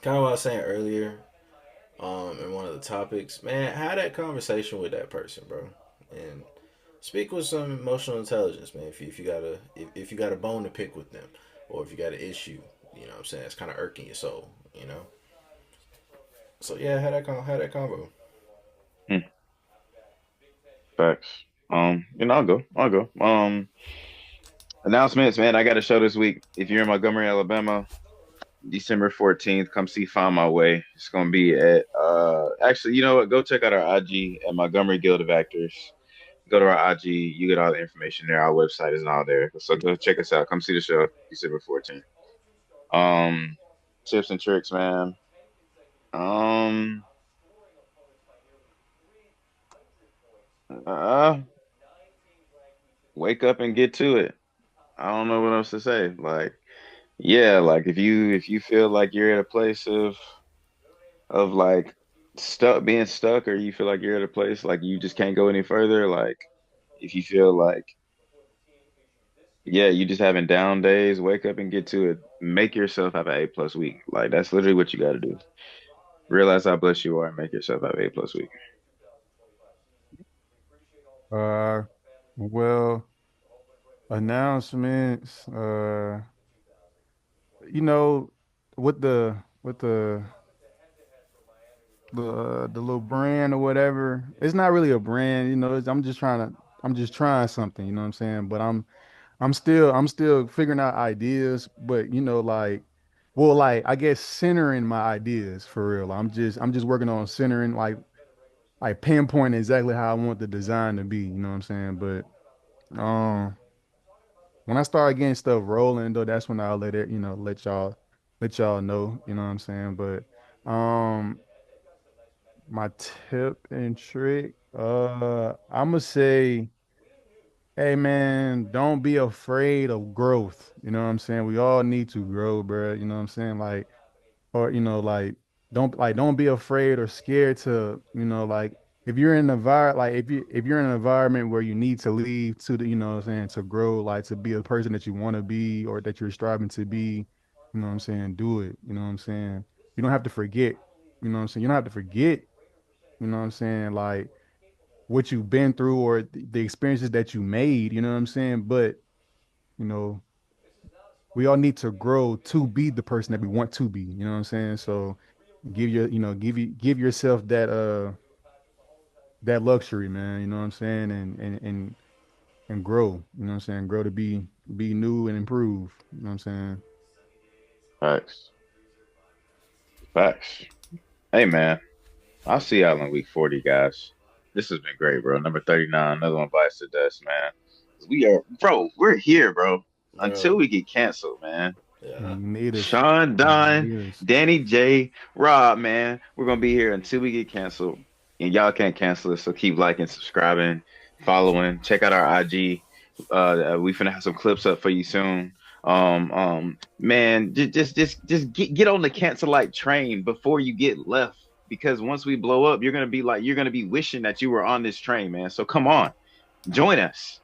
kind of what I was saying earlier, in one of the topics, man, have that conversation with that person, bro, and speak with some emotional intelligence, man. If you got a bone to pick with them, or if you got an issue, you know what I'm saying, it's kind of irking your soul, you know. So yeah, have that convo. Hmm, facts. I'll go. I'll go. Announcements, man. I got a show this week. If you're in Montgomery, Alabama, December 14th, come see Find My Way. It's gonna be at actually, you know what? Go check out our IG at Montgomery Guild of Actors. Go to our IG, you get all the information there. Our website is all there. So go check us out. Come see the show, December 14th. Um, Tips and tricks, man. Um, uh, Wake up and get to it. I don't know what else to say. Like, yeah, like if you feel like you're at a place of like being stuck, or you feel like you're at a place like you just can't go any further, like if you feel like, yeah, you just having down days, wake up and get to it. Make yourself have an A+ week. Like that's literally what you got to do. Realize how blessed you are and make yourself have an A+ week. Uh, well, announcements. You know, with the little brand or whatever. It's not really a brand, I'm just trying something, you know what I'm saying? But I'm still figuring out ideas, but like I guess centering my ideas for real. I'm just working on centering like pinpointing exactly how I want the design to be, you know what I'm saying? But when I start getting stuff rolling though, that's when I'll let y'all know, you know what I'm saying? But my tip and trick, I'ma say, hey man, don't be afraid of growth. You know what I'm saying? We all need to grow, bro. You know what I'm saying? Like, or don't be afraid or scared to, like if you're in an environment like if you're in an environment where you need to leave to the, you know what I'm saying, to grow, like to be a person that you want to be or that you're striving to be, you know what I'm saying, do it. You know what I'm saying? You don't have to forget, you know what I'm saying? You don't have to forget, you know what I'm saying, like what you've been through or the experiences that you made, you know what I'm saying? But, you know, we all need to grow to be the person that we want to be, you know what I'm saying? So give yourself that luxury, man, you know what I'm saying? And grow, you know what I'm saying? Grow to be new and improve, you know what I'm saying? Facts. Facts. Hey man, I'll see y'all in week 40, guys. This has been great, bro. Number 39, another one bites the dust, man. We're here, bro. Until Bro, we get canceled, man. yeah, You need us. Sean, You Don, need us. Danny J, Rob, man. We're gonna be here until we get canceled. And y'all can't cancel us, so keep liking, subscribing, following. Check out our IG. We finna have some clips up for you soon. Man, just get on the cancel train before you get left. Because once we blow up, you're gonna be wishing that you were on this train, man. So come on, join us.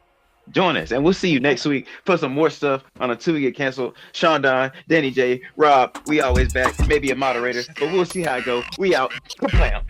Join us, and we'll see you next week for some more stuff on Until We Get Canceled. Sean Don, Danny J, Rob, we always back. Maybe a moderator, but we'll see how it go. We out. Kablam.